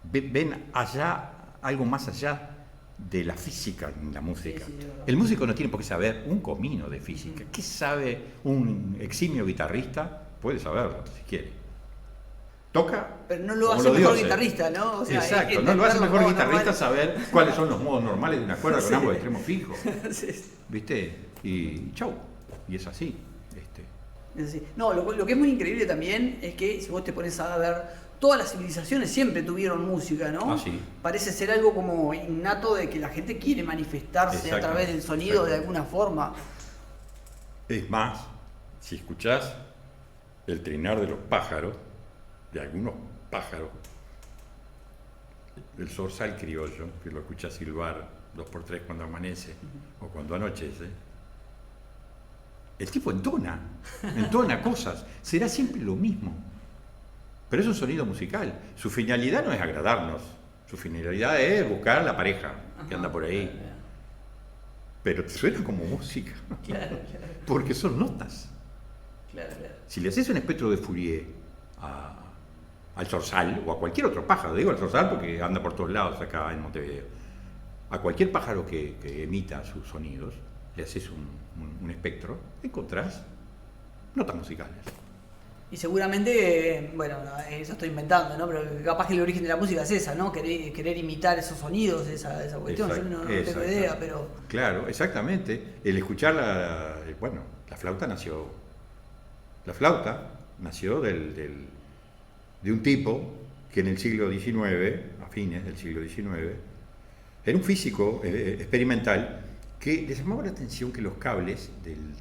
ven allá algo más allá de la física en la música. Sí, el músico no tiene por qué saber un comino de física. ¿Qué sabe un eximio guitarrista? Puede saberlo si quiere. Toca. Pero no lo hace mejor guitarrista, ¿no? O sea, exacto, no lo hace mejor guitarrista saber cuáles son los modos normales de una cuerda con ambos extremos fijos. ¿Viste? Y chau. Y es así. No, lo que es muy increíble también es que si vos te pones a ver, todas las civilizaciones siempre tuvieron música, ¿no? Sí. Parece ser algo como innato de que la gente quiere manifestarse a través del sonido de alguna forma. Es más, si escuchás el trinar de los pájaros, de algunos pájaros, el zorzal criollo, que lo escuchás silbar 2x3 cuando amanece o cuando anochece, el tipo entona cosas, será siempre lo mismo. Pero es un sonido musical. Su finalidad no es agradarnos, su finalidad es buscar la pareja que anda por ahí. Pero suena como música, porque son notas. Si le haces un espectro de Fourier al zorzal o a cualquier otro pájaro, digo al zorzal porque anda por todos lados acá en Montevideo, a cualquier pájaro que emita sus sonidos, le haces un espectro, encontrás notas musicales. Y seguramente, bueno, eso estoy inventando, ¿no? Pero capaz que el origen de la música es esa, ¿no? Querer imitar esos sonidos, esa cuestión. Yo no tengo idea, pero... Claro, exactamente. El escuchar la flauta nació... La flauta nació de un tipo que en el siglo XIX, a fines del siglo XIX, era un físico experimental que le llamaba la atención que los cables del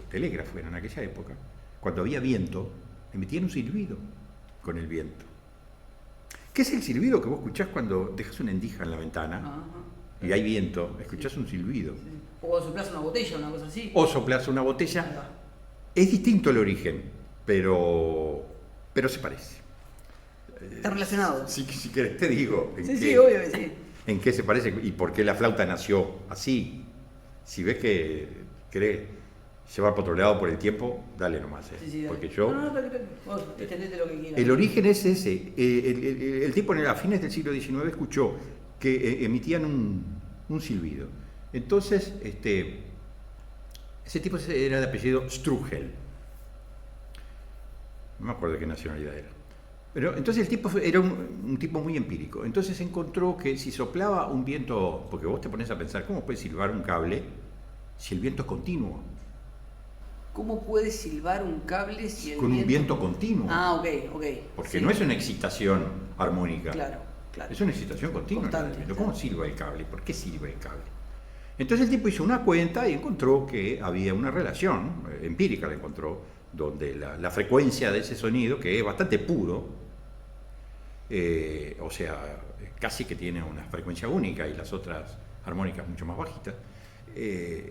telégrafo en aquella época, cuando había viento, emitían un silbido con el viento. ¿Qué es el silbido que vos escuchás cuando dejas una endija en la ventana y hay viento? Escuchás un silbido. Sí. O cuando soplás una botella, una cosa así. O soplás una botella. Es distinto el origen, pero se parece. Está relacionado. Si querés te digo obvio que sí. En qué se parece y por qué la flauta nació así. Si ves que querés llevar por otro lado por el tiempo, dale nomás. Porque yo... Vos extendete lo que quieras. El origen es ese. El tipo a fines del siglo XIX escuchó que emitían un silbido. Entonces, ese tipo era de apellido Strugel. No me acuerdo de qué nacionalidad era. Pero entonces el tipo era un tipo muy empírico. Entonces encontró que si soplaba un viento, porque vos te pones a pensar, ¿cómo puede silbar un cable si el viento es continuo? ¿Cómo puede silbar un cable si el con un viento continuo? Ok. Porque no es una excitación armónica. Claro. Es una excitación continua. Constante, ¿Cómo silba el cable? ¿Por qué silba el cable? Entonces el tipo hizo una cuenta y encontró que había una relación, empírica la encontró, donde la frecuencia de ese sonido, que es bastante puro, o sea, casi que tiene una frecuencia única y las otras armónicas mucho más bajitas,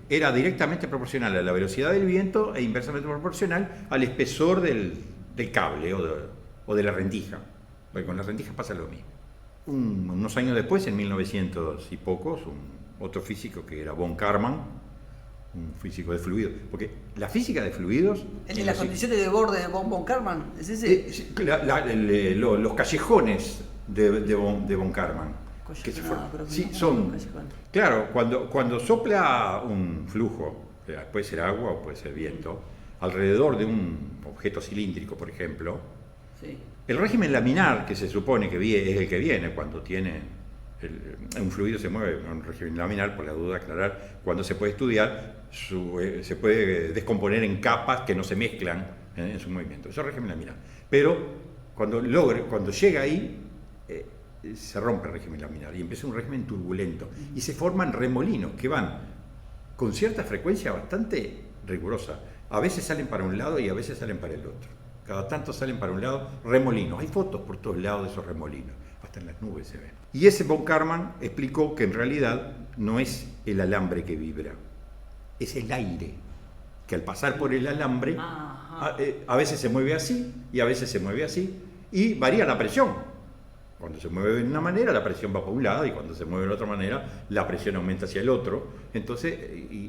era directamente proporcional a la velocidad del viento e inversamente proporcional al espesor del cable o de la rendija. Porque con las rendijas pasa lo mismo. Unos años después, en 1900 y pocos, otro físico que era von Karman, un físico de fluidos, porque la física de fluidos... ¿El de las condiciones de borde de von Karman? ¿Es ese? Los callejones de von Karman. Son... Claro, cuando sopla un flujo, puede ser agua o puede ser viento, alrededor de un objeto cilíndrico, por ejemplo, el régimen laminar, que se supone que es el que viene cuando tiene... un fluido se mueve en un régimen laminar, por la duda aclarar, cuando se puede estudiar, se puede descomponer en capas que no se mezclan en su movimiento. Eso es régimen laminar. Pero cuando llega ahí, se rompe el régimen laminar y empieza un régimen turbulento. Y se forman remolinos que van con cierta frecuencia bastante rigurosa. A veces salen para un lado y a veces salen para el otro. Cada tanto salen para un lado remolinos. Hay fotos por todos lados de esos remolinos. Hasta en las nubes se ven. Y ese von Karman explicó que en realidad no es el alambre que vibra, es el aire que al pasar por el alambre, a veces se mueve así y a veces se mueve así, y varía la presión. Cuando se mueve de una manera, la presión va para un lado, y cuando se mueve de la otra manera, la presión aumenta hacia el otro. Entonces,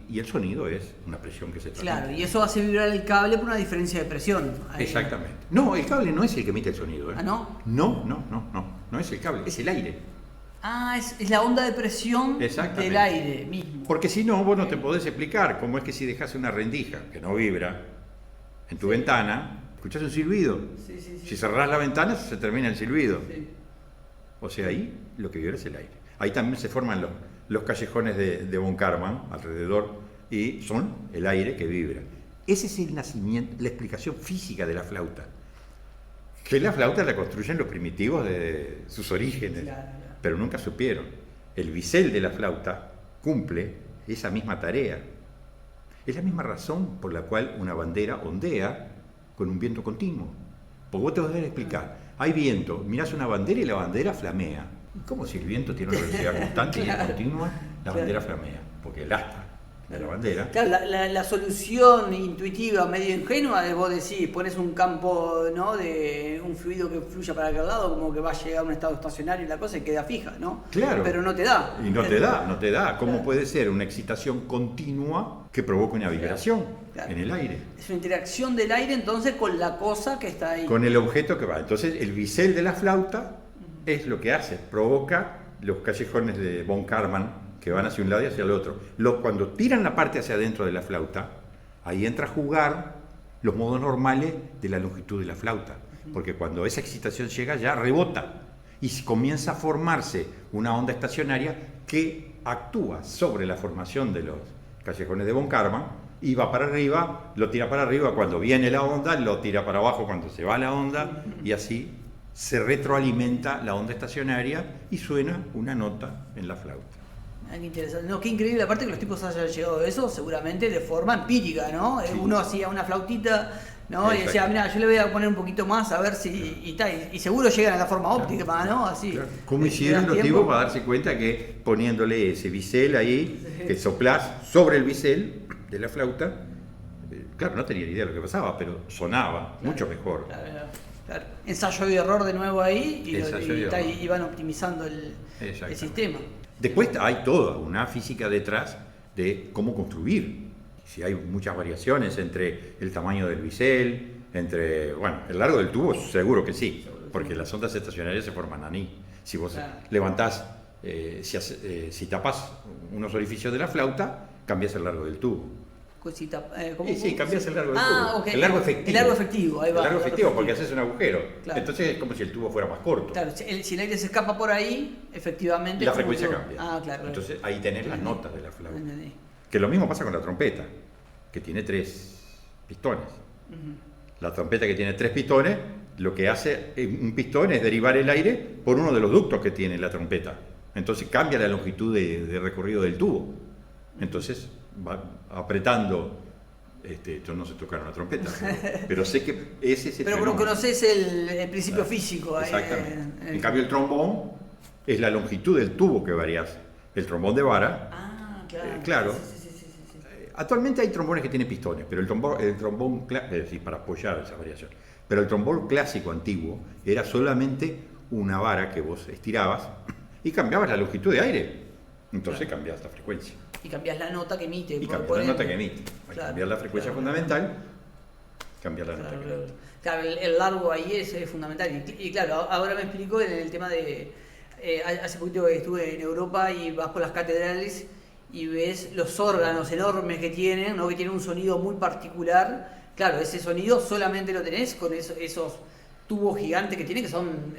y el sonido es una presión que se transmite. Claro, y eso hace vibrar el cable por una diferencia de presión. Exactamente. No, el cable no es el que emite el sonido. ¿Ah, no? No es el cable, es el aire. Ah, es la onda de presión del aire mismo. Porque si no, vos no te podés explicar cómo es que si dejas una rendija que no vibra en tu ventana, escuchás un silbido. Sí. Si cerrás la ventana, se termina el silbido. Sí. O sea, ahí lo que vibra es el aire. Ahí también se forman los callejones de Von Karman alrededor, y son el aire que vibra. Ese es el nacimiento, la explicación física de la flauta. Que la flauta la construyen los primitivos de sus orígenes, claro. Pero nunca supieron. El bisel de la flauta cumple esa misma tarea. Es la misma razón por la cual una bandera ondea con un viento continuo. Porque vos te vas a explicar. Hay viento, mirás una bandera y la bandera flamea. ¿Y cómo si el viento tiene una velocidad constante y es continua? La bandera flamea, porque el asta de la bandera... Claro, la solución intuitiva, medio ingenua, de vos decís, pones un campo, ¿no?, de un fluido que fluya para aquel lado, como que va a llegar a un estado estacionario y la cosa y queda fija, ¿no? Claro. Pero no te da. Y no te da. ¿Cómo puede ser una excitación continua que provoca una vibración en el aire? Es una interacción del aire entonces con la cosa que está ahí. Con el objeto que va. Entonces el bisel de la flauta es lo que hace, provoca los callejones de Von Karman que van hacia un lado y hacia el otro. Cuando tiran la parte hacia adentro de la flauta, ahí entra a jugar los modos normales de la longitud de la flauta, porque cuando esa excitación llega ya rebota y comienza a formarse una onda estacionaria que actúa sobre la formación de los callejones de Von Karman y va para arriba, lo tira para arriba cuando viene la onda, lo tira para abajo cuando se va la onda, y así se retroalimenta la onda estacionaria y suena una nota en la flauta. Qué interesante. No, qué increíble, aparte que los tipos hayan llegado a eso, seguramente de forma empírica, ¿no? Sí. Uno hacía una flautita, ¿no? Y decía, mira, yo le voy a poner un poquito más a ver si... Y seguro llegan a la forma óptima, ¿no? Así. Claro. ¿Cómo hicieron los tipos para darse cuenta que poniéndole ese bisel ahí, que soplás sobre el bisel de la flauta, claro, no tenía ni idea de lo que pasaba, pero sonaba mucho mejor. Claro. Ensayo y error de nuevo ahí y van optimizando el sistema. Después hay toda una física detrás de cómo construir. Si hay muchas variaciones entre el tamaño del bisel, entre, el largo del tubo, seguro que sí, porque las ondas estacionarias se forman ahí. Si vos levantás, si tapás unos orificios de la flauta, cambiás el largo del tubo. Sí, cambias el largo del tubo. Okay. El largo efectivo. El largo efectivo, ahí va. El largo efectivo, porque haces un agujero. Claro. Entonces es como si el tubo fuera más corto. Claro, si el aire se escapa por ahí, efectivamente... La frecuencia cambia. Claro. Entonces ahí tenés las notas de la flauta. Que lo mismo pasa con la trompeta, que tiene 3 pistones. La trompeta que tiene 3 pistones, lo que hace un pistón es derivar el aire por uno de los ductos que tiene la trompeta. Entonces cambia la longitud de recorrido del tubo. Entonces va apretando, yo no sé tocar una trompeta, pero sé que ese es el Pero fenómeno. Conoces el principio físico. Exactamente. En cambio el trombón es la longitud del tubo que varias. El trombón de vara, claro. Sí. Actualmente hay trombones que tienen pistones, pero el trombón para apoyar esa variación. Pero el trombón clásico antiguo era solamente una vara que vos estirabas y cambiabas la longitud de aire. Entonces cambias la frecuencia. Y cambias la nota que emite. Y cambias la nota que emite. Al cambiar la frecuencia fundamental, cambiar la nota que emite. Claro, el largo ahí es fundamental. Y claro, ahora me explicó en el tema de... hace poquito estuve en Europa y vas por las catedrales y ves los órganos enormes que tienen, ¿no? Que tienen un sonido muy particular. Claro, ese sonido solamente lo tenés con esos tubos gigantes que tiene, que son,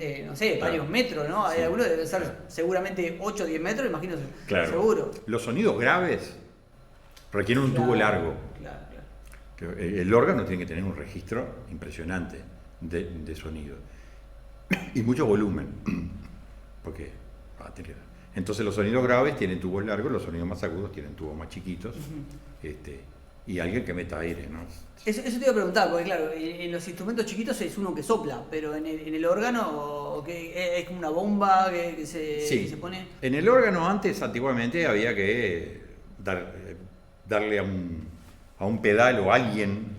varios metros, ¿no? Hay algunos que deben ser seguramente 8 o 10 metros, imagino, seguro. Los sonidos graves requieren un tubo largo. Claro. El órgano tiene que tener un registro impresionante de sonido. Y mucho volumen. Porque entonces los sonidos graves tienen tubos largos, los sonidos más agudos tienen tubos más chiquitos. Y alguien que meta aire, ¿no? Eso te iba a preguntar, porque claro, en los instrumentos chiquitos es uno que sopla, pero en el órgano es como una bomba que se pone. En el órgano antiguamente había que darle a un pedal o algún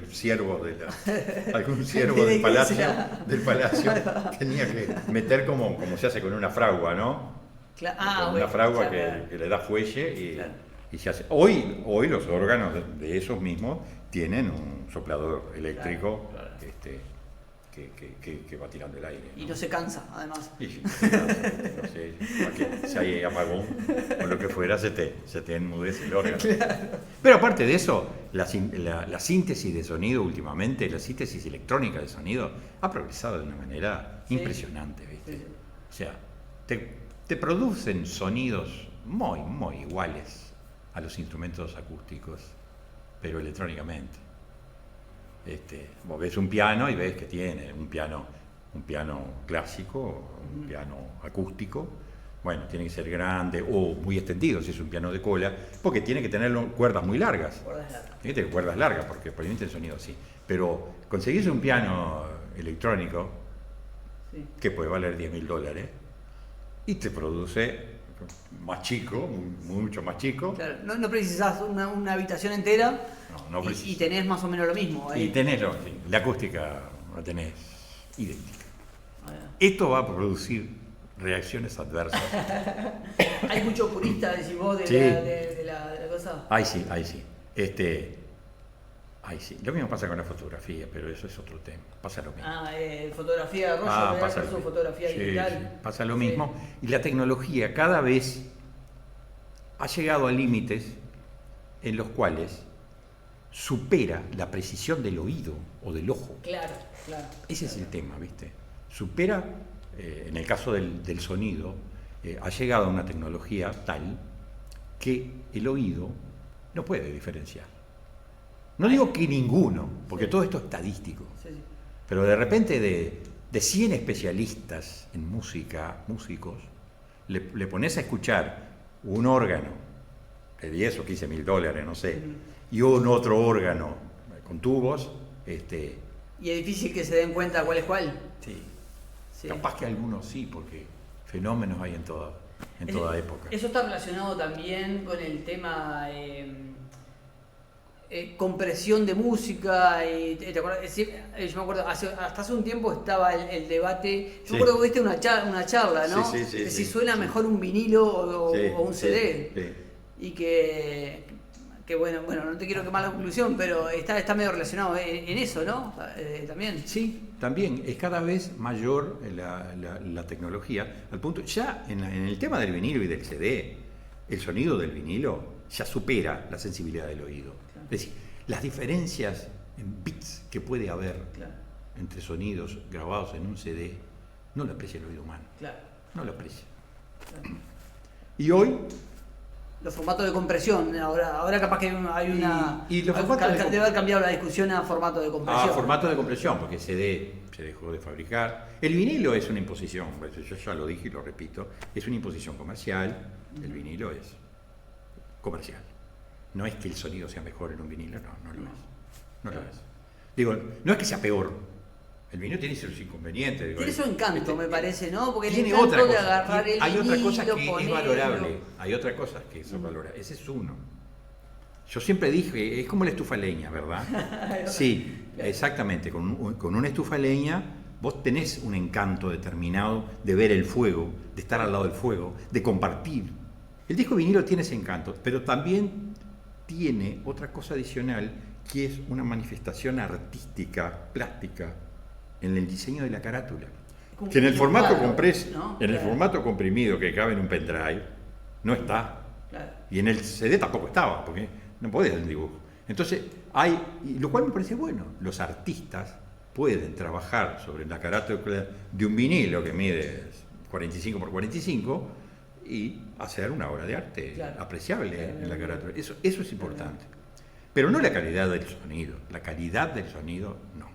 siervo del palacio tenía que meter como se hace con una fragua, ¿no? Una fragua que le da fuelle y se hace. Hoy los órganos de esos mismos tienen un soplador eléctrico que va tirando el aire, ¿no? Y no se cansa, además. No sé, si hay apagón o lo que fuera, se te enmudece el órgano. Claro. Pero aparte de eso, la síntesis de sonido últimamente, la síntesis electrónica de sonido, ha progresado de una manera impresionante, ¿viste? Sí. O sea, te producen sonidos muy, muy iguales a los instrumentos acústicos, pero electrónicamente. Vos ves un piano y ves que tiene un piano clásico, un piano acústico. Bueno, tiene que ser grande o muy extendido si es un piano de cola, porque tiene que tener cuerdas muy largas. Cuerdas largas, porque probablemente el sonido así. Pero conseguirse un piano electrónico, que puede valer $10.000, y te produce más chico, mucho más chico. Claro, no precisas una habitación entera. No y tenés más o menos lo mismo. Y tenés la acústica, la tenés idéntica. Esto va a producir reacciones adversas. Hay mucho purista, decís vos, de la cosa. Ahí sí. Lo mismo pasa con la fotografía, pero eso es otro tema. Pasa lo mismo. Fotografía de rollo versus fotografía digital. Sí, pasa lo mismo. Y la tecnología cada vez ha llegado a límites en los cuales supera la precisión del oído o del ojo. Claro. Ese es el tema, ¿viste? Supera, en el caso del sonido, ha llegado a una tecnología tal que el oído no puede diferenciar. No digo que ninguno, porque todo esto es estadístico, pero de repente de 100 especialistas en músicos, le pones a escuchar un órgano de $10 o $15.000, no sé, y un otro órgano con tubos. Y es difícil que se den cuenta cuál es cuál. Sí. Capaz que algunos sí, porque fenómenos hay en toda época. Eso está relacionado también con el tema compresión de música. ¿Te acuerdas? Yo me acuerdo, hasta hace un tiempo estaba el debate. Yo me acuerdo que viste una charla, ¿no? Si suena mejor un vinilo o un CD. Sí. Y que bueno, no te quiero quemar la conclusión, pero está medio relacionado en eso, ¿no? También. Sí, también es cada vez mayor la tecnología, al punto, ya en el tema del vinilo y del CD, el sonido del vinilo ya supera la sensibilidad del oído. Claro. Es decir, las diferencias en bits que puede haber entre sonidos grabados en un CD, no lo aprecia el oído humano. Claro. No lo aprecia. Claro. Y hoy... Los formatos de compresión, ahora capaz que hay una... debe haber cambiado la discusión a formato de compresión. Formato de compresión, porque CD se dejó de fabricar. El vinilo es una imposición, yo ya lo dije y lo repito, es una imposición comercial. El vinilo es comercial. No es que el sonido sea mejor en un vinilo, no lo es. Digo, no es que sea peor. El vinilo tiene sus inconvenientes. Tiene su encanto, me parece, ¿no? Porque tiene el encanto otra cosa. De agarrar el hay vinilo, otra cosa que ponerlo. Es valorable. Hay otra cosa que es valorable. Ese es uno. Yo siempre dije, es como la estufa leña, ¿verdad? Sí, exactamente. Con una estufa leña vos tenés un encanto determinado de ver el fuego, de estar al lado del fuego, de compartir. El disco vinilo tiene ese encanto, pero también tiene otra cosa adicional, que es una manifestación artística, plástica, en el diseño de la carátula. Que en el formato el formato comprimido que cabe en un pendrive, no está. Claro. Y en el CD tampoco estaba, porque no podía hacer un dibujo. Entonces, lo cual me parece bueno. Los artistas pueden trabajar sobre la carátula de un vinilo que mide 45 por 45 y hacer una obra de arte apreciable en la carátula. Eso es importante. Pero no la calidad del sonido. La calidad del sonido, no.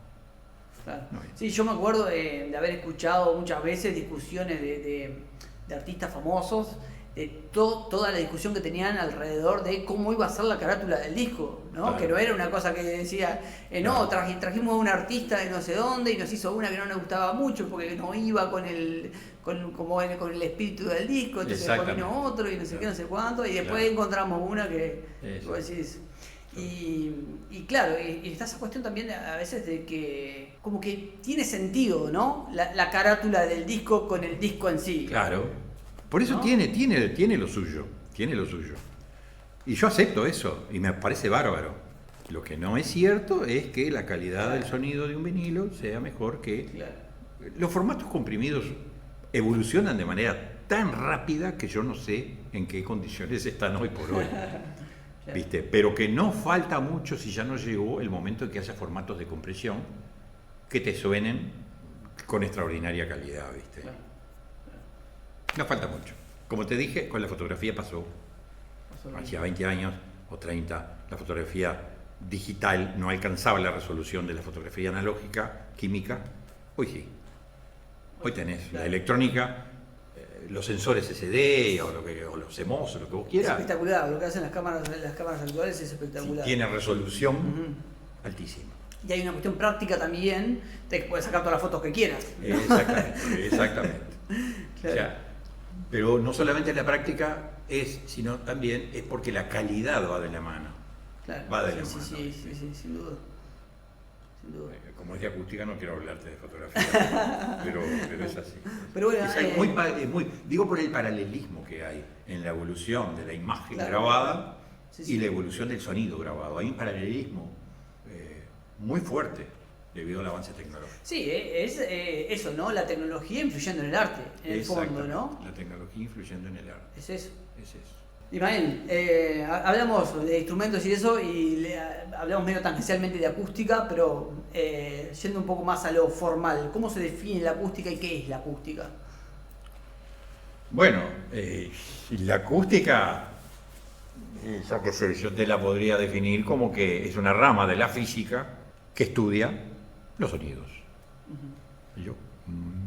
Claro. Sí, yo me acuerdo de haber escuchado muchas veces discusiones de artistas famosos, de toda la discusión que tenían alrededor de cómo iba a ser la carátula del disco, ¿no? Claro. Que no era una cosa que decía, trajimos a un artista de no sé dónde y nos hizo una que no nos gustaba mucho porque no iba con el espíritu del disco, entonces después vino otro y no sé qué, no sé cuánto, y después encontramos una que vos decís. Y claro, y está esa cuestión también a veces de que como que tiene sentido, ¿no? La carátula del disco con el disco en sí. Claro. Por eso, ¿no? tiene lo suyo. Y yo acepto eso y me parece bárbaro. Lo que no es cierto es que la calidad del sonido de un vinilo sea mejor que... Claro. Los formatos comprimidos evolucionan de manera tan rápida que yo no sé en qué condiciones están hoy por hoy. ¿Viste? Pero que no falta mucho si ya no llegó el momento en que haya formatos de compresión que te suenen con extraordinaria calidad, ¿viste? Claro. No falta mucho. Como te dije, con la fotografía pasó. Hacía 20 años o 30, la fotografía digital no alcanzaba la resolución de la fotografía analógica, química. Hoy sí. Hoy tenés la electrónica, los sensores SD o los CMOS o lo que vos quieras. Es espectacular, lo que hacen las cámaras actuales es espectacular. Sí, tiene resolución altísima. Y hay una cuestión práctica también de que puedes sacar todas las fotos que quieras. Exactamente. Claro. O sea, pero no solamente la práctica sino también es porque la calidad va de la mano. Claro. Va de la mano. Sí, sin duda. Como es de acústica, no quiero hablarte de fotografía, pero es así. Pero bueno, digo por el paralelismo que hay en la evolución de la imagen grabada y la evolución del sonido grabado. Hay un paralelismo muy fuerte debido al avance tecnológico. Sí, es eso, ¿no? La tecnología influyendo en el arte, en el fondo, ¿no? La tecnología influyendo en el arte. Es eso. Es eso. Ismael, hablamos de instrumentos y eso, y hablamos medio tangencialmente de acústica, pero yendo un poco más a lo formal, ¿cómo se define la acústica y qué es la acústica? Bueno, la acústica, ya que sé, yo te la podría definir como que es una rama de la física que estudia los sonidos.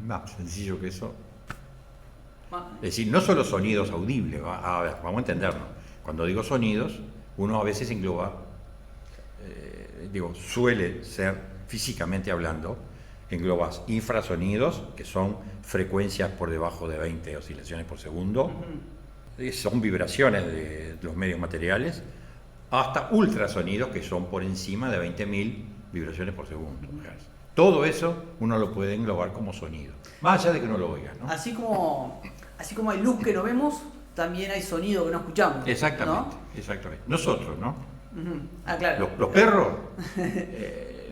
Más sencillo que eso. Es decir, no solo sonidos audibles, vamos a entendernos. Cuando digo sonidos, uno a veces engloba, suele ser, físicamente hablando, englobas infrasonidos, que son frecuencias por debajo de 20 oscilaciones por segundo, son vibraciones de los medios materiales, hasta ultrasonidos, que son por encima de 20.000 vibraciones por segundo. Todo eso uno lo puede englobar como sonido, más allá de que no lo oigas, ¿no? Así como hay luz que no vemos, también hay sonido que no escuchamos. Exactamente, ¿no? exactamente. Nosotros, ¿no? Claro. Los perros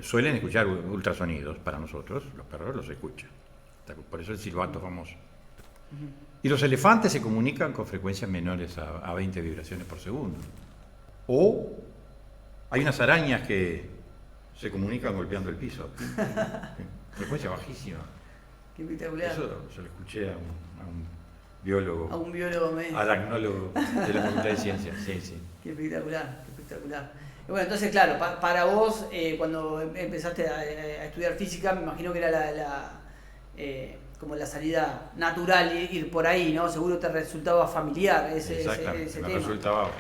suelen escuchar ultrasonidos. Para nosotros, los perros los escuchan. Por eso el silbato famoso. Y los elefantes se comunican con frecuencias menores a 20 vibraciones por segundo. O hay unas arañas que se comunican golpeando el piso. Frecuencia bajísima. Qué espectacular. Eso se lo escuché a un biólogo. A un biólogo aranólogo de la Facultad de Ciencias. Sí. Qué espectacular. Y bueno, entonces, claro, para vos, cuando empezaste a estudiar física, me imagino que era como la salida natural ir por ahí, ¿no? Seguro te resultaba familiar ese tema. Me resultaba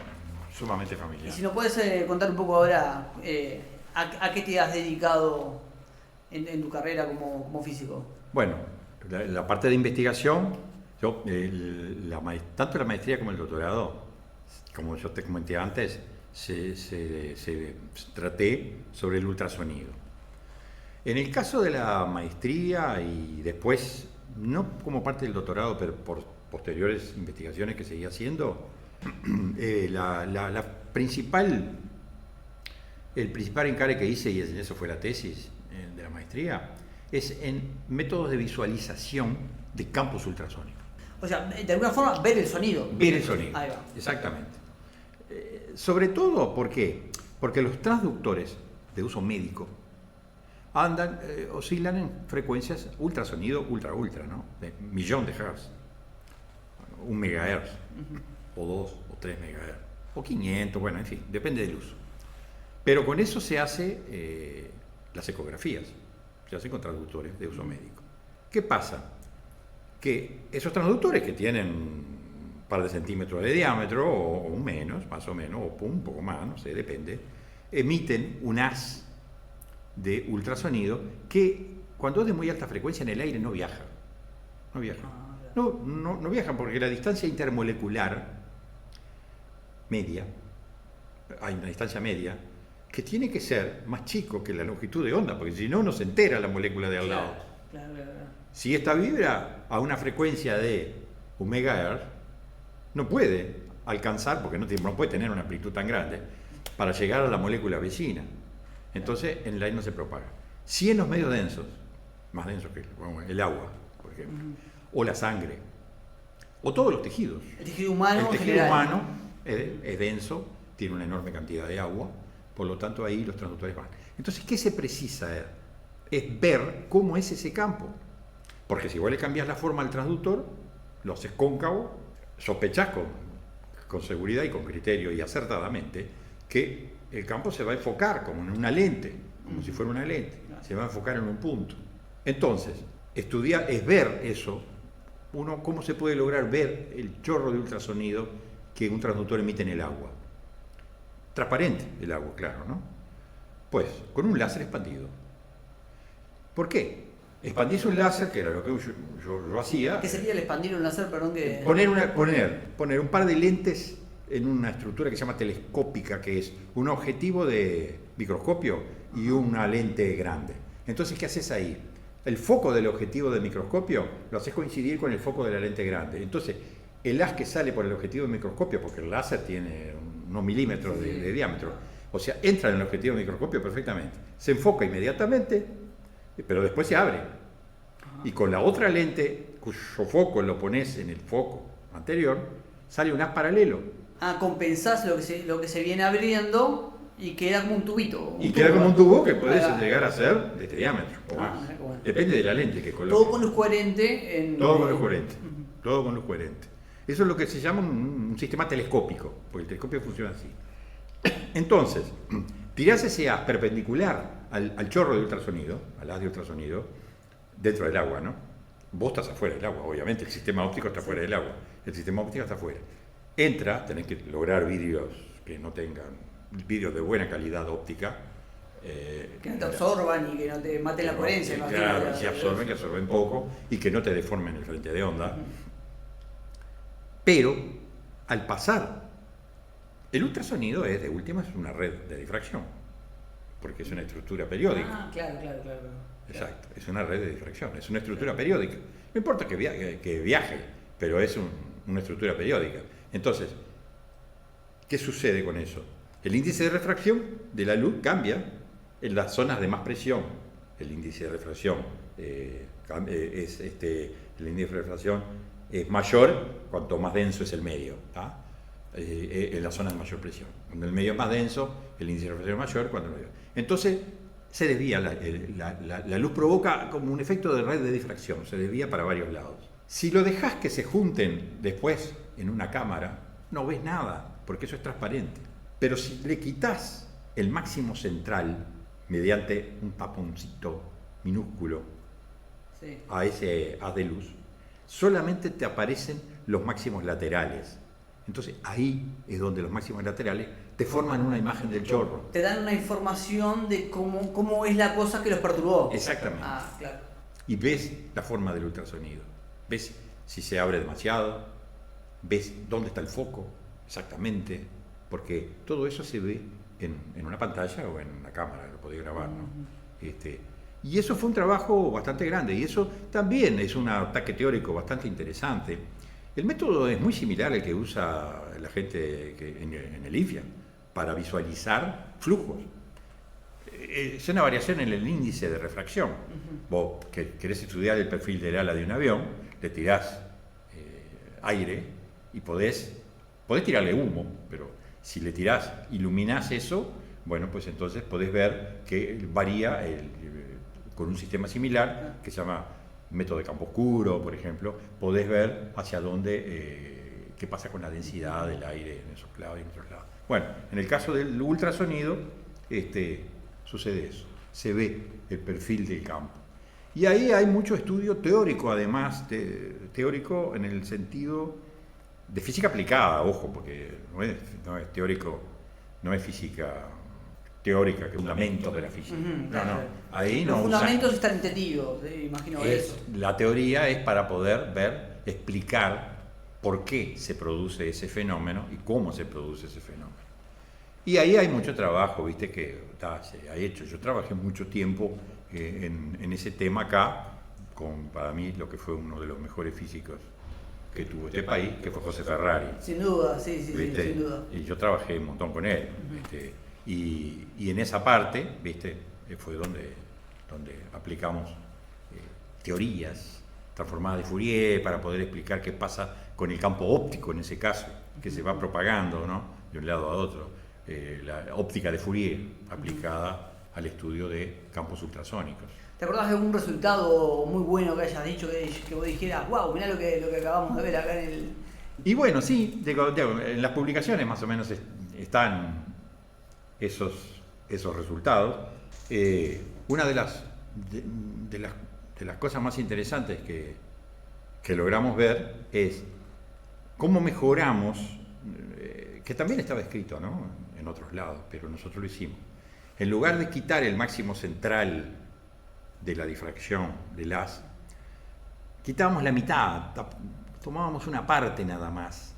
sumamente familiar. Y si nos puedes contar un poco ahora a qué te has dedicado en tu carrera como físico. Bueno, la parte de investigación, yo tanto la maestría como el doctorado, como yo te comenté antes, se traté sobre el ultrasonido. En el caso de la maestría y después, no como parte del doctorado, pero por posteriores investigaciones que seguía haciendo, el principal encare que hice, y eso fue la tesis de la maestría, es en métodos de visualización de campos ultrasónicos. O sea, de alguna forma ver el sonido. Ver el sonido, ahí va. Exactamente. Sobre todo, ¿por qué? Porque los transductores de uso médico oscilan en frecuencias ultrasonido, ultra, ¿no? De 1.000.000 de hertz, 1 megahertz, o 2 o 3 megahertz, o 500, bueno, en fin, depende del uso. Pero con eso se hace las ecografías, se hacen con transductores de uso médico. ¿Qué pasa? Que esos transductores que tienen un par de centímetros de diámetro, o menos, más o menos, o un poco más, no sé, depende, emiten un haz de ultrasonido que cuando es de muy alta frecuencia en el aire no viaja. No viajan. No viajan porque la distancia intermolecular media hay una distancia media, que tiene que ser más chico que la longitud de onda, porque si no, no se entera la molécula de al lado. Claro. Si esta vibra a una frecuencia de 1 MHz, no puede alcanzar, porque no puede tener una amplitud tan grande, para llegar a la molécula vecina. Entonces, en la no se propaga. Si en los medios densos, más densos que el agua, por ejemplo, o la sangre, o todos los tejidos. El tejido humano, el tejido humano es denso, tiene una enorme cantidad de agua, por lo tanto ahí los transductores van. Entonces, ¿qué se precisa? Es ver cómo es ese campo. Porque si vos le cambias la forma al transductor, lo haces cóncavo, sospechás con seguridad y con criterio y acertadamente que el campo se va a enfocar como en una lente, como si fuera una lente, se va a enfocar en un punto. Entonces, estudiar es ver eso. ¿Cómo se puede lograr ver el chorro de ultrasonido que un transductor emite en el agua? Transparente el agua, claro, ¿no? Pues con un láser expandido. ¿Por qué? Expandís un láser, que era lo que yo hacía. ¿Qué sería el expandir un láser? Perdón que... Poner un par de lentes en una estructura que se llama telescópica, que es un objetivo de microscopio y una lente grande. Entonces, ¿qué haces ahí? El foco del objetivo de microscopio lo haces coincidir con el foco de la lente grande. Entonces, el haz que sale por el objetivo de microscopio, porque el láser tiene unos milímetros de diámetro, o sea, entra en el objetivo de microscopio perfectamente. Se enfoca inmediatamente, pero después se abre. Y con la otra lente, cuyo foco lo pones en el foco anterior, sale un haz paralelo. Compensás lo que se viene abriendo y queda como un tubito. Queda como un tubo que puede llegar a ser de este diámetro o más. Bueno. Depende de la lente que coloques. Todo con luz coherente. Todo con luz coherente. Todo con luz coherente. Eso es lo que se llama un sistema telescópico, porque el telescopio funciona así. Entonces, tirás ese haz perpendicular al chorro de ultrasonido, al haz de ultrasonido, dentro del agua, ¿no? Vos estás afuera del agua, obviamente, el sistema óptico está fuera del agua, el sistema óptico está afuera. Entra, tenés que lograr vidrios que no tengan, vidrios de buena calidad óptica. Que no te absorban y que no te maten la coherencia. Claro, que absorben poco y que no te deformen el frente de onda. Pero, al pasar, el ultrasonido de última es una red de difracción, porque es una estructura periódica. Claro. Exacto, es una red de difracción, es una estructura periódica. No importa que viaje, pero es una estructura periódica. Entonces, ¿qué sucede con eso? El índice de refracción de la luz cambia en las zonas de más presión. El índice de refracción es mayor cuanto más denso es el medio, ¿tá? En las zonas de mayor presión. Cuando el medio es más denso, el índice de refracción es mayor. Entonces, se desvía, la luz provoca como un efecto de red de difracción, se desvía para varios lados. Si lo dejas que se junten después en una cámara, no ves nada, porque eso es transparente. Pero si le quitas el máximo central mediante un taponcito minúsculo a ese haz de luz, solamente te aparecen los máximos laterales. Entonces ahí es donde los máximos laterales te forman una imagen del chorro. Te dan una información de cómo es la cosa que los perturbó. Exactamente. Claro. Y ves la forma del ultrasonido. Ves si se abre demasiado, ves dónde está el foco exactamente, porque todo eso se ve en una pantalla o en una cámara, lo podés grabar, ¿no? Y eso fue un trabajo bastante grande, y eso también es un ataque teórico bastante interesante. El método es muy similar al que usa la gente en el IFIA para visualizar flujos. Es una variación en el índice de refracción. Vos que querés estudiar el perfil del ala de un avión, le tirás aire y podés tirarle humo, pero si le tirás, iluminás eso, bueno, pues entonces podés ver que varía con un sistema similar que se llama método de campo oscuro, por ejemplo, podés ver hacia dónde, qué pasa con la densidad del aire en esos lados y en otros lados. Bueno, en el caso del ultrasonido, sucede eso, se ve el perfil del campo. Y ahí hay mucho estudio teórico, además, teórico en el sentido de física aplicada, ojo, porque no es teórico, no es física teórica, que es fundamentos de la física. Ahí los no fundamentos están entendidos, imagino eso. La teoría es para poder explicar por qué se produce ese fenómeno y cómo se produce ese fenómeno. Y ahí hay mucho trabajo, viste, que se ha hecho. Yo trabajé mucho tiempo en ese tema acá, con para mí lo que fue uno de los mejores físicos que tuvo este país, que fue José Ferrari. Sin duda, sí, sin duda. Y yo trabajé un montón con él. Y en esa parte, viste, fue donde aplicamos teorías transformadas de Fourier para poder explicar qué pasa con el campo óptico en ese caso, que se va propagando, ¿no?, de un lado a otro. La óptica de Fourier aplicada al estudio de campos ultrasónicos. ¿Te acordás de algún resultado muy bueno que hayas dicho, que vos dijeras, wow, mirá lo que acabamos de ver acá en el... Y bueno, sí, en las publicaciones más o menos están esos resultados. Una de las cosas más interesantes que logramos ver es cómo mejoramos, que también estaba escrito, ¿no?, en otros lados, pero nosotros lo hicimos. En lugar de quitar el máximo central de la difracción del haz, quitábamos la mitad, tomábamos una parte nada más.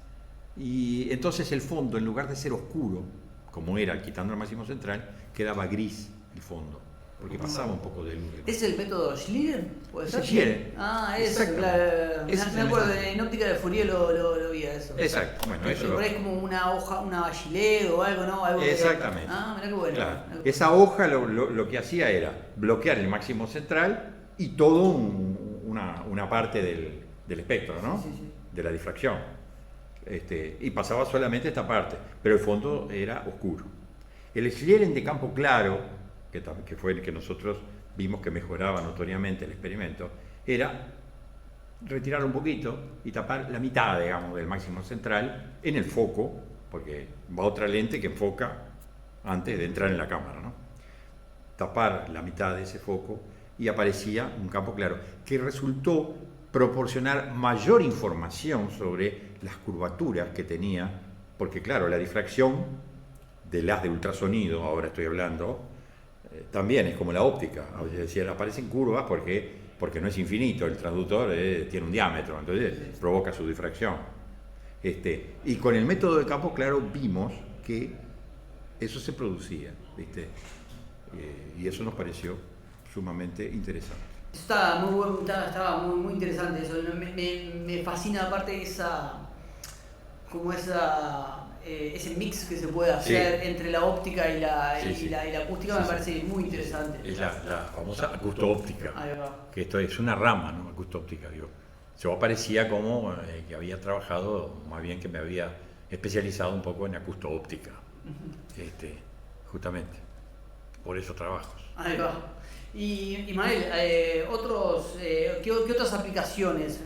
Y entonces el fondo, en lugar de ser oscuro, como era quitando el máximo central, quedaba gris el fondo, porque pasaba un poco de luz. ¿Es el método Schlieren? ¿Puede ser? Schlieren. Eso, claro. Me acuerdo, en óptica de Fourier lo vi eso. Exacto. Bueno, eso por ahí es como una hoja, una Bachelet o algo, ¿no? Algo exactamente. Mirá qué bueno. Claro. Esa hoja lo que hacía era bloquear el máximo central y todo una parte del espectro, ¿no? Sí. De la difracción. Y pasaba solamente esta parte, pero el fondo era oscuro. El Schlieren de campo claro, que fue el que nosotros vimos que mejoraba notoriamente el experimento, era retirar un poquito y tapar la mitad, digamos, del máximo central en el foco, porque va otra lente que enfoca antes de entrar en la cámara, ¿no? Tapar la mitad de ese foco y aparecía un campo claro, que resultó proporcionar mayor información sobre las curvaturas que tenía, porque claro, la difracción del haz de ultrasonido, ahora estoy hablando, también es como la óptica, es decir, aparecen curvas porque no es infinito, el transductor tiene un diámetro, entonces provoca su difracción. Y con el método de campo claro vimos que eso se producía, ¿viste? Y eso nos pareció sumamente interesante. Estaba muy interesante eso. Me fascina aparte ese mix que se puede hacer entre la óptica y la acústica. Me parece muy interesante. Es la famosa acusto-óptica, que esto es una rama, ¿no? Acusto-óptica, digo. Yo parecía como que había trabajado, más bien que me había especializado un poco en acusto-óptica, justamente por esos trabajos. Ahí va. Y Ismael, ¿qué otras aplicaciones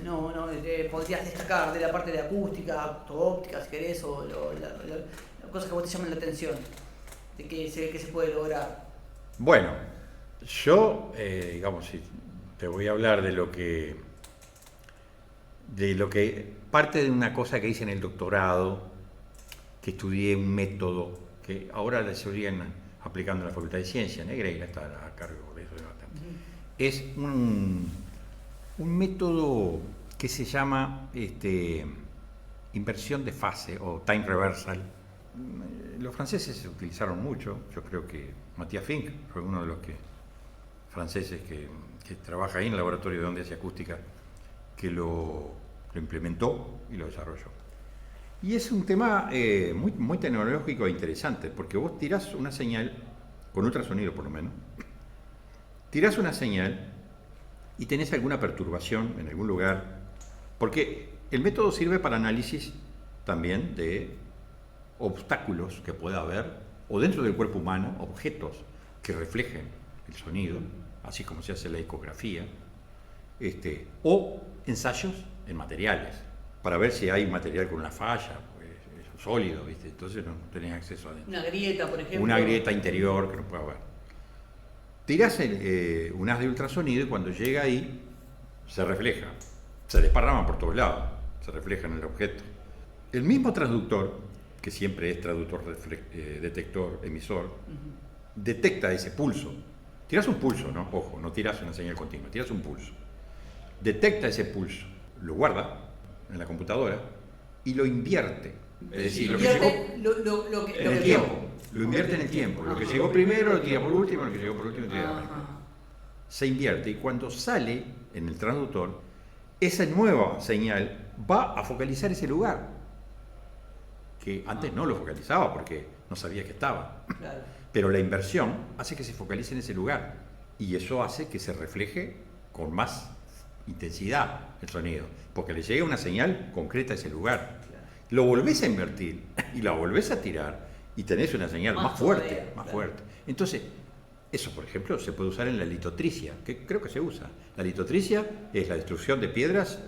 podrías destacar de la parte de acústica, óptica, si querés, o las cosas que vos te llaman la atención, de que se puede lograr? Bueno, yo, digamos, si te voy a hablar de lo que parte de una cosa que hice en el doctorado, que estudié un método que ahora le seguían aplicando en la Facultad de Ciencias, Negreira está a cargo de eso bastante. Es un método que se llama inversión de fase o time reversal. Los franceses se utilizaron mucho, yo creo que Matthias Fink fue uno de los franceses que trabaja ahí en el laboratorio de ondas y acústica, que lo implementó y lo desarrolló. Y es un tema muy tecnológico e interesante, porque vos tirás una señal, con ultrasonido por lo menos, tirás una señal y tenés alguna perturbación en algún lugar, porque el método sirve para análisis también de obstáculos que pueda haber, o dentro del cuerpo humano, objetos que reflejen el sonido, así como se hace la ecografía, o ensayos en materiales, para ver si hay material con una falla, pues es sólido, ¿viste? Entonces no tenés acceso a una grieta, por ejemplo. Una grieta interior que no pueda haber. Tirás un haz de ultrasonido y cuando llega ahí se refleja, se desparrama por todos lados, se refleja en el objeto. El mismo transductor, que siempre es traductor, detector, emisor, detecta ese pulso. Tirás un pulso, ¿no? Ojo, no tirás una señal continua, tirás un pulso. Detecta ese pulso, lo guarda en la computadora y lo invierte Es decir, lo que llegó en el tiempo. Lo invierte en el tiempo. Lo que llegó primero lo tira por último, lo que llegó por último lo tira por primero. Se invierte y cuando sale en el transductor, esa nueva señal va a focalizar ese lugar, que antes no lo focalizaba porque no sabía que estaba. Claro. Pero la inversión hace que se focalice en ese lugar y eso hace que se refleje con más intensidad el sonido, porque le llega una señal concreta a ese lugar. Claro. Lo volvés a invertir y la volvés a tirar y tenés una señal más fuerte, más fuerte. Entonces, eso, por ejemplo, se puede usar en la litotricia, que creo que se usa. La litotricia es la destrucción de piedras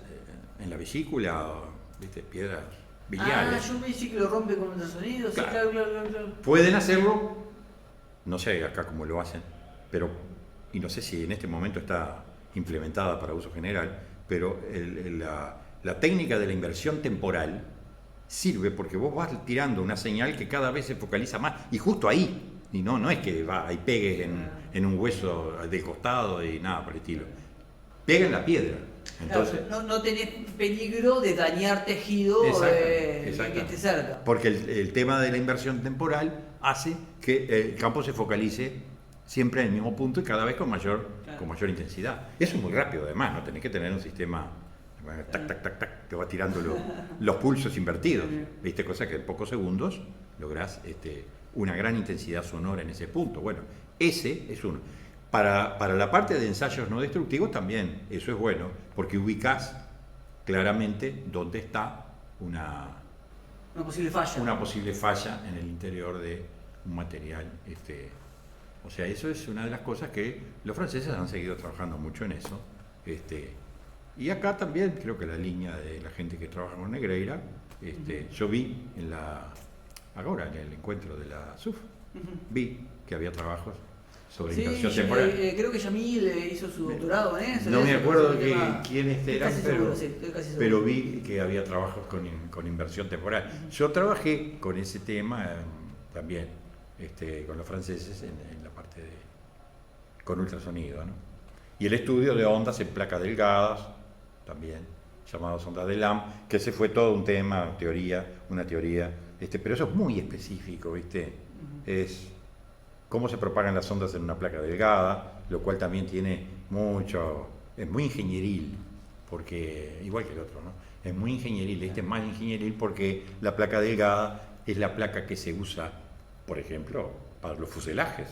en la vesícula, ¿viste? Piedras biliares. Yo pensé que lo rompe con ultrasonidos. Claro. Claro. Pueden hacerlo, no sé acá cómo lo hacen, pero, y no sé si en este momento está implementada para uso general, pero la técnica de la inversión temporal sirve porque vos vas tirando una señal que cada vez se focaliza más, y justo ahí. Y no es que va y pegues en un hueso de costado y nada por el estilo. Pega en la piedra. Entonces, claro, no tenés peligro de dañar tejido que esté cerca. Porque el tema de la inversión temporal hace que el campo se focalice siempre en el mismo punto y cada vez con mayor intensidad. Eso es muy rápido además, no tenés que tener un sistema tac, tac, tac, tac, te va tirando los pulsos invertidos. ¿Viste? Cosa que en pocos segundos lográs una gran intensidad sonora en ese punto. Bueno, ese es uno. Para la parte de ensayos no destructivos también eso es bueno, porque ubicás claramente dónde está una posible falla en el interior de un material. O sea, eso es una de las cosas que los franceses han seguido trabajando mucho en eso. Y acá también creo que la línea de la gente que trabaja con Negreira, yo vi ahora en el encuentro de la SUF, vi que había trabajos sobre inversión temporal. Creo que Yamil hizo su doctorado en eso. No me acuerdo quiénes eran, pero vi que había trabajos con inversión temporal. Yo trabajé con ese tema también, con los franceses en la parte con ultrasonido, ¿no? Y el estudio de ondas en placas delgadas, también, llamadas ondas de Lamb, que ese fue todo un tema, una teoría. Pero eso es muy específico, ¿viste? Es cómo se propagan las ondas en una placa delgada, lo cual también tiene es muy ingenieril, porque, igual que el otro, ¿no? Es muy ingenieril, es más ingenieril porque la placa delgada es la placa que se usa, por ejemplo, para los fuselajes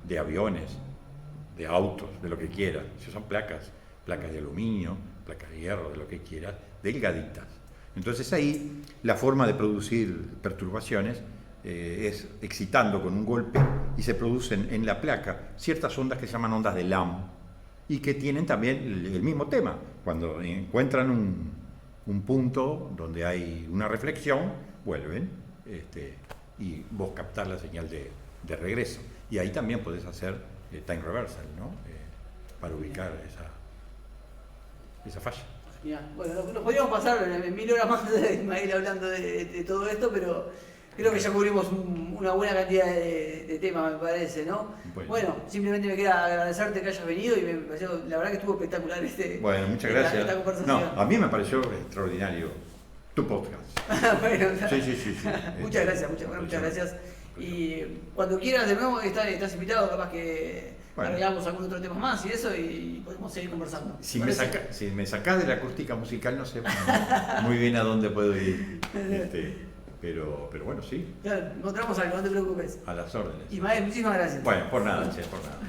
de aviones, de autos, de lo que quieras. Si son placas de aluminio, placas de hierro, de lo que quieras, delgaditas. Entonces ahí la forma de producir perturbaciones es excitando con un golpe y se producen en la placa ciertas ondas que se llaman ondas de Lamb y que tienen también el mismo tema. Cuando encuentran un punto donde hay una reflexión, vuelven y vos captás la señal de regreso. Y ahí también podés hacer time reversal, ¿no? Para ubicar esa falla. Bueno, nos podríamos pasar 1000 horas más de Ismael hablando de todo esto, pero creo que ya cubrimos una buena cantidad de temas, me parece, ¿no? Bueno, simplemente me queda agradecerte que hayas venido y me pareció, la verdad que estuvo espectacular Bueno, muchas gracias. Esta conversación. No, a mí me pareció extraordinario tu podcast. Bueno, sí. Muchas gracias. Y cuando quieras de nuevo estás invitado, capaz que arreglamos algún otro tema más y eso y podemos seguir conversando. Si me sacás de la acústica musical no sé muy bien a dónde puedo ir. Pero bueno, sí. Claro, encontramos algo, no te preocupes. A las órdenes. Ismael, muchísimas gracias. Bueno, por nada, che, por nada.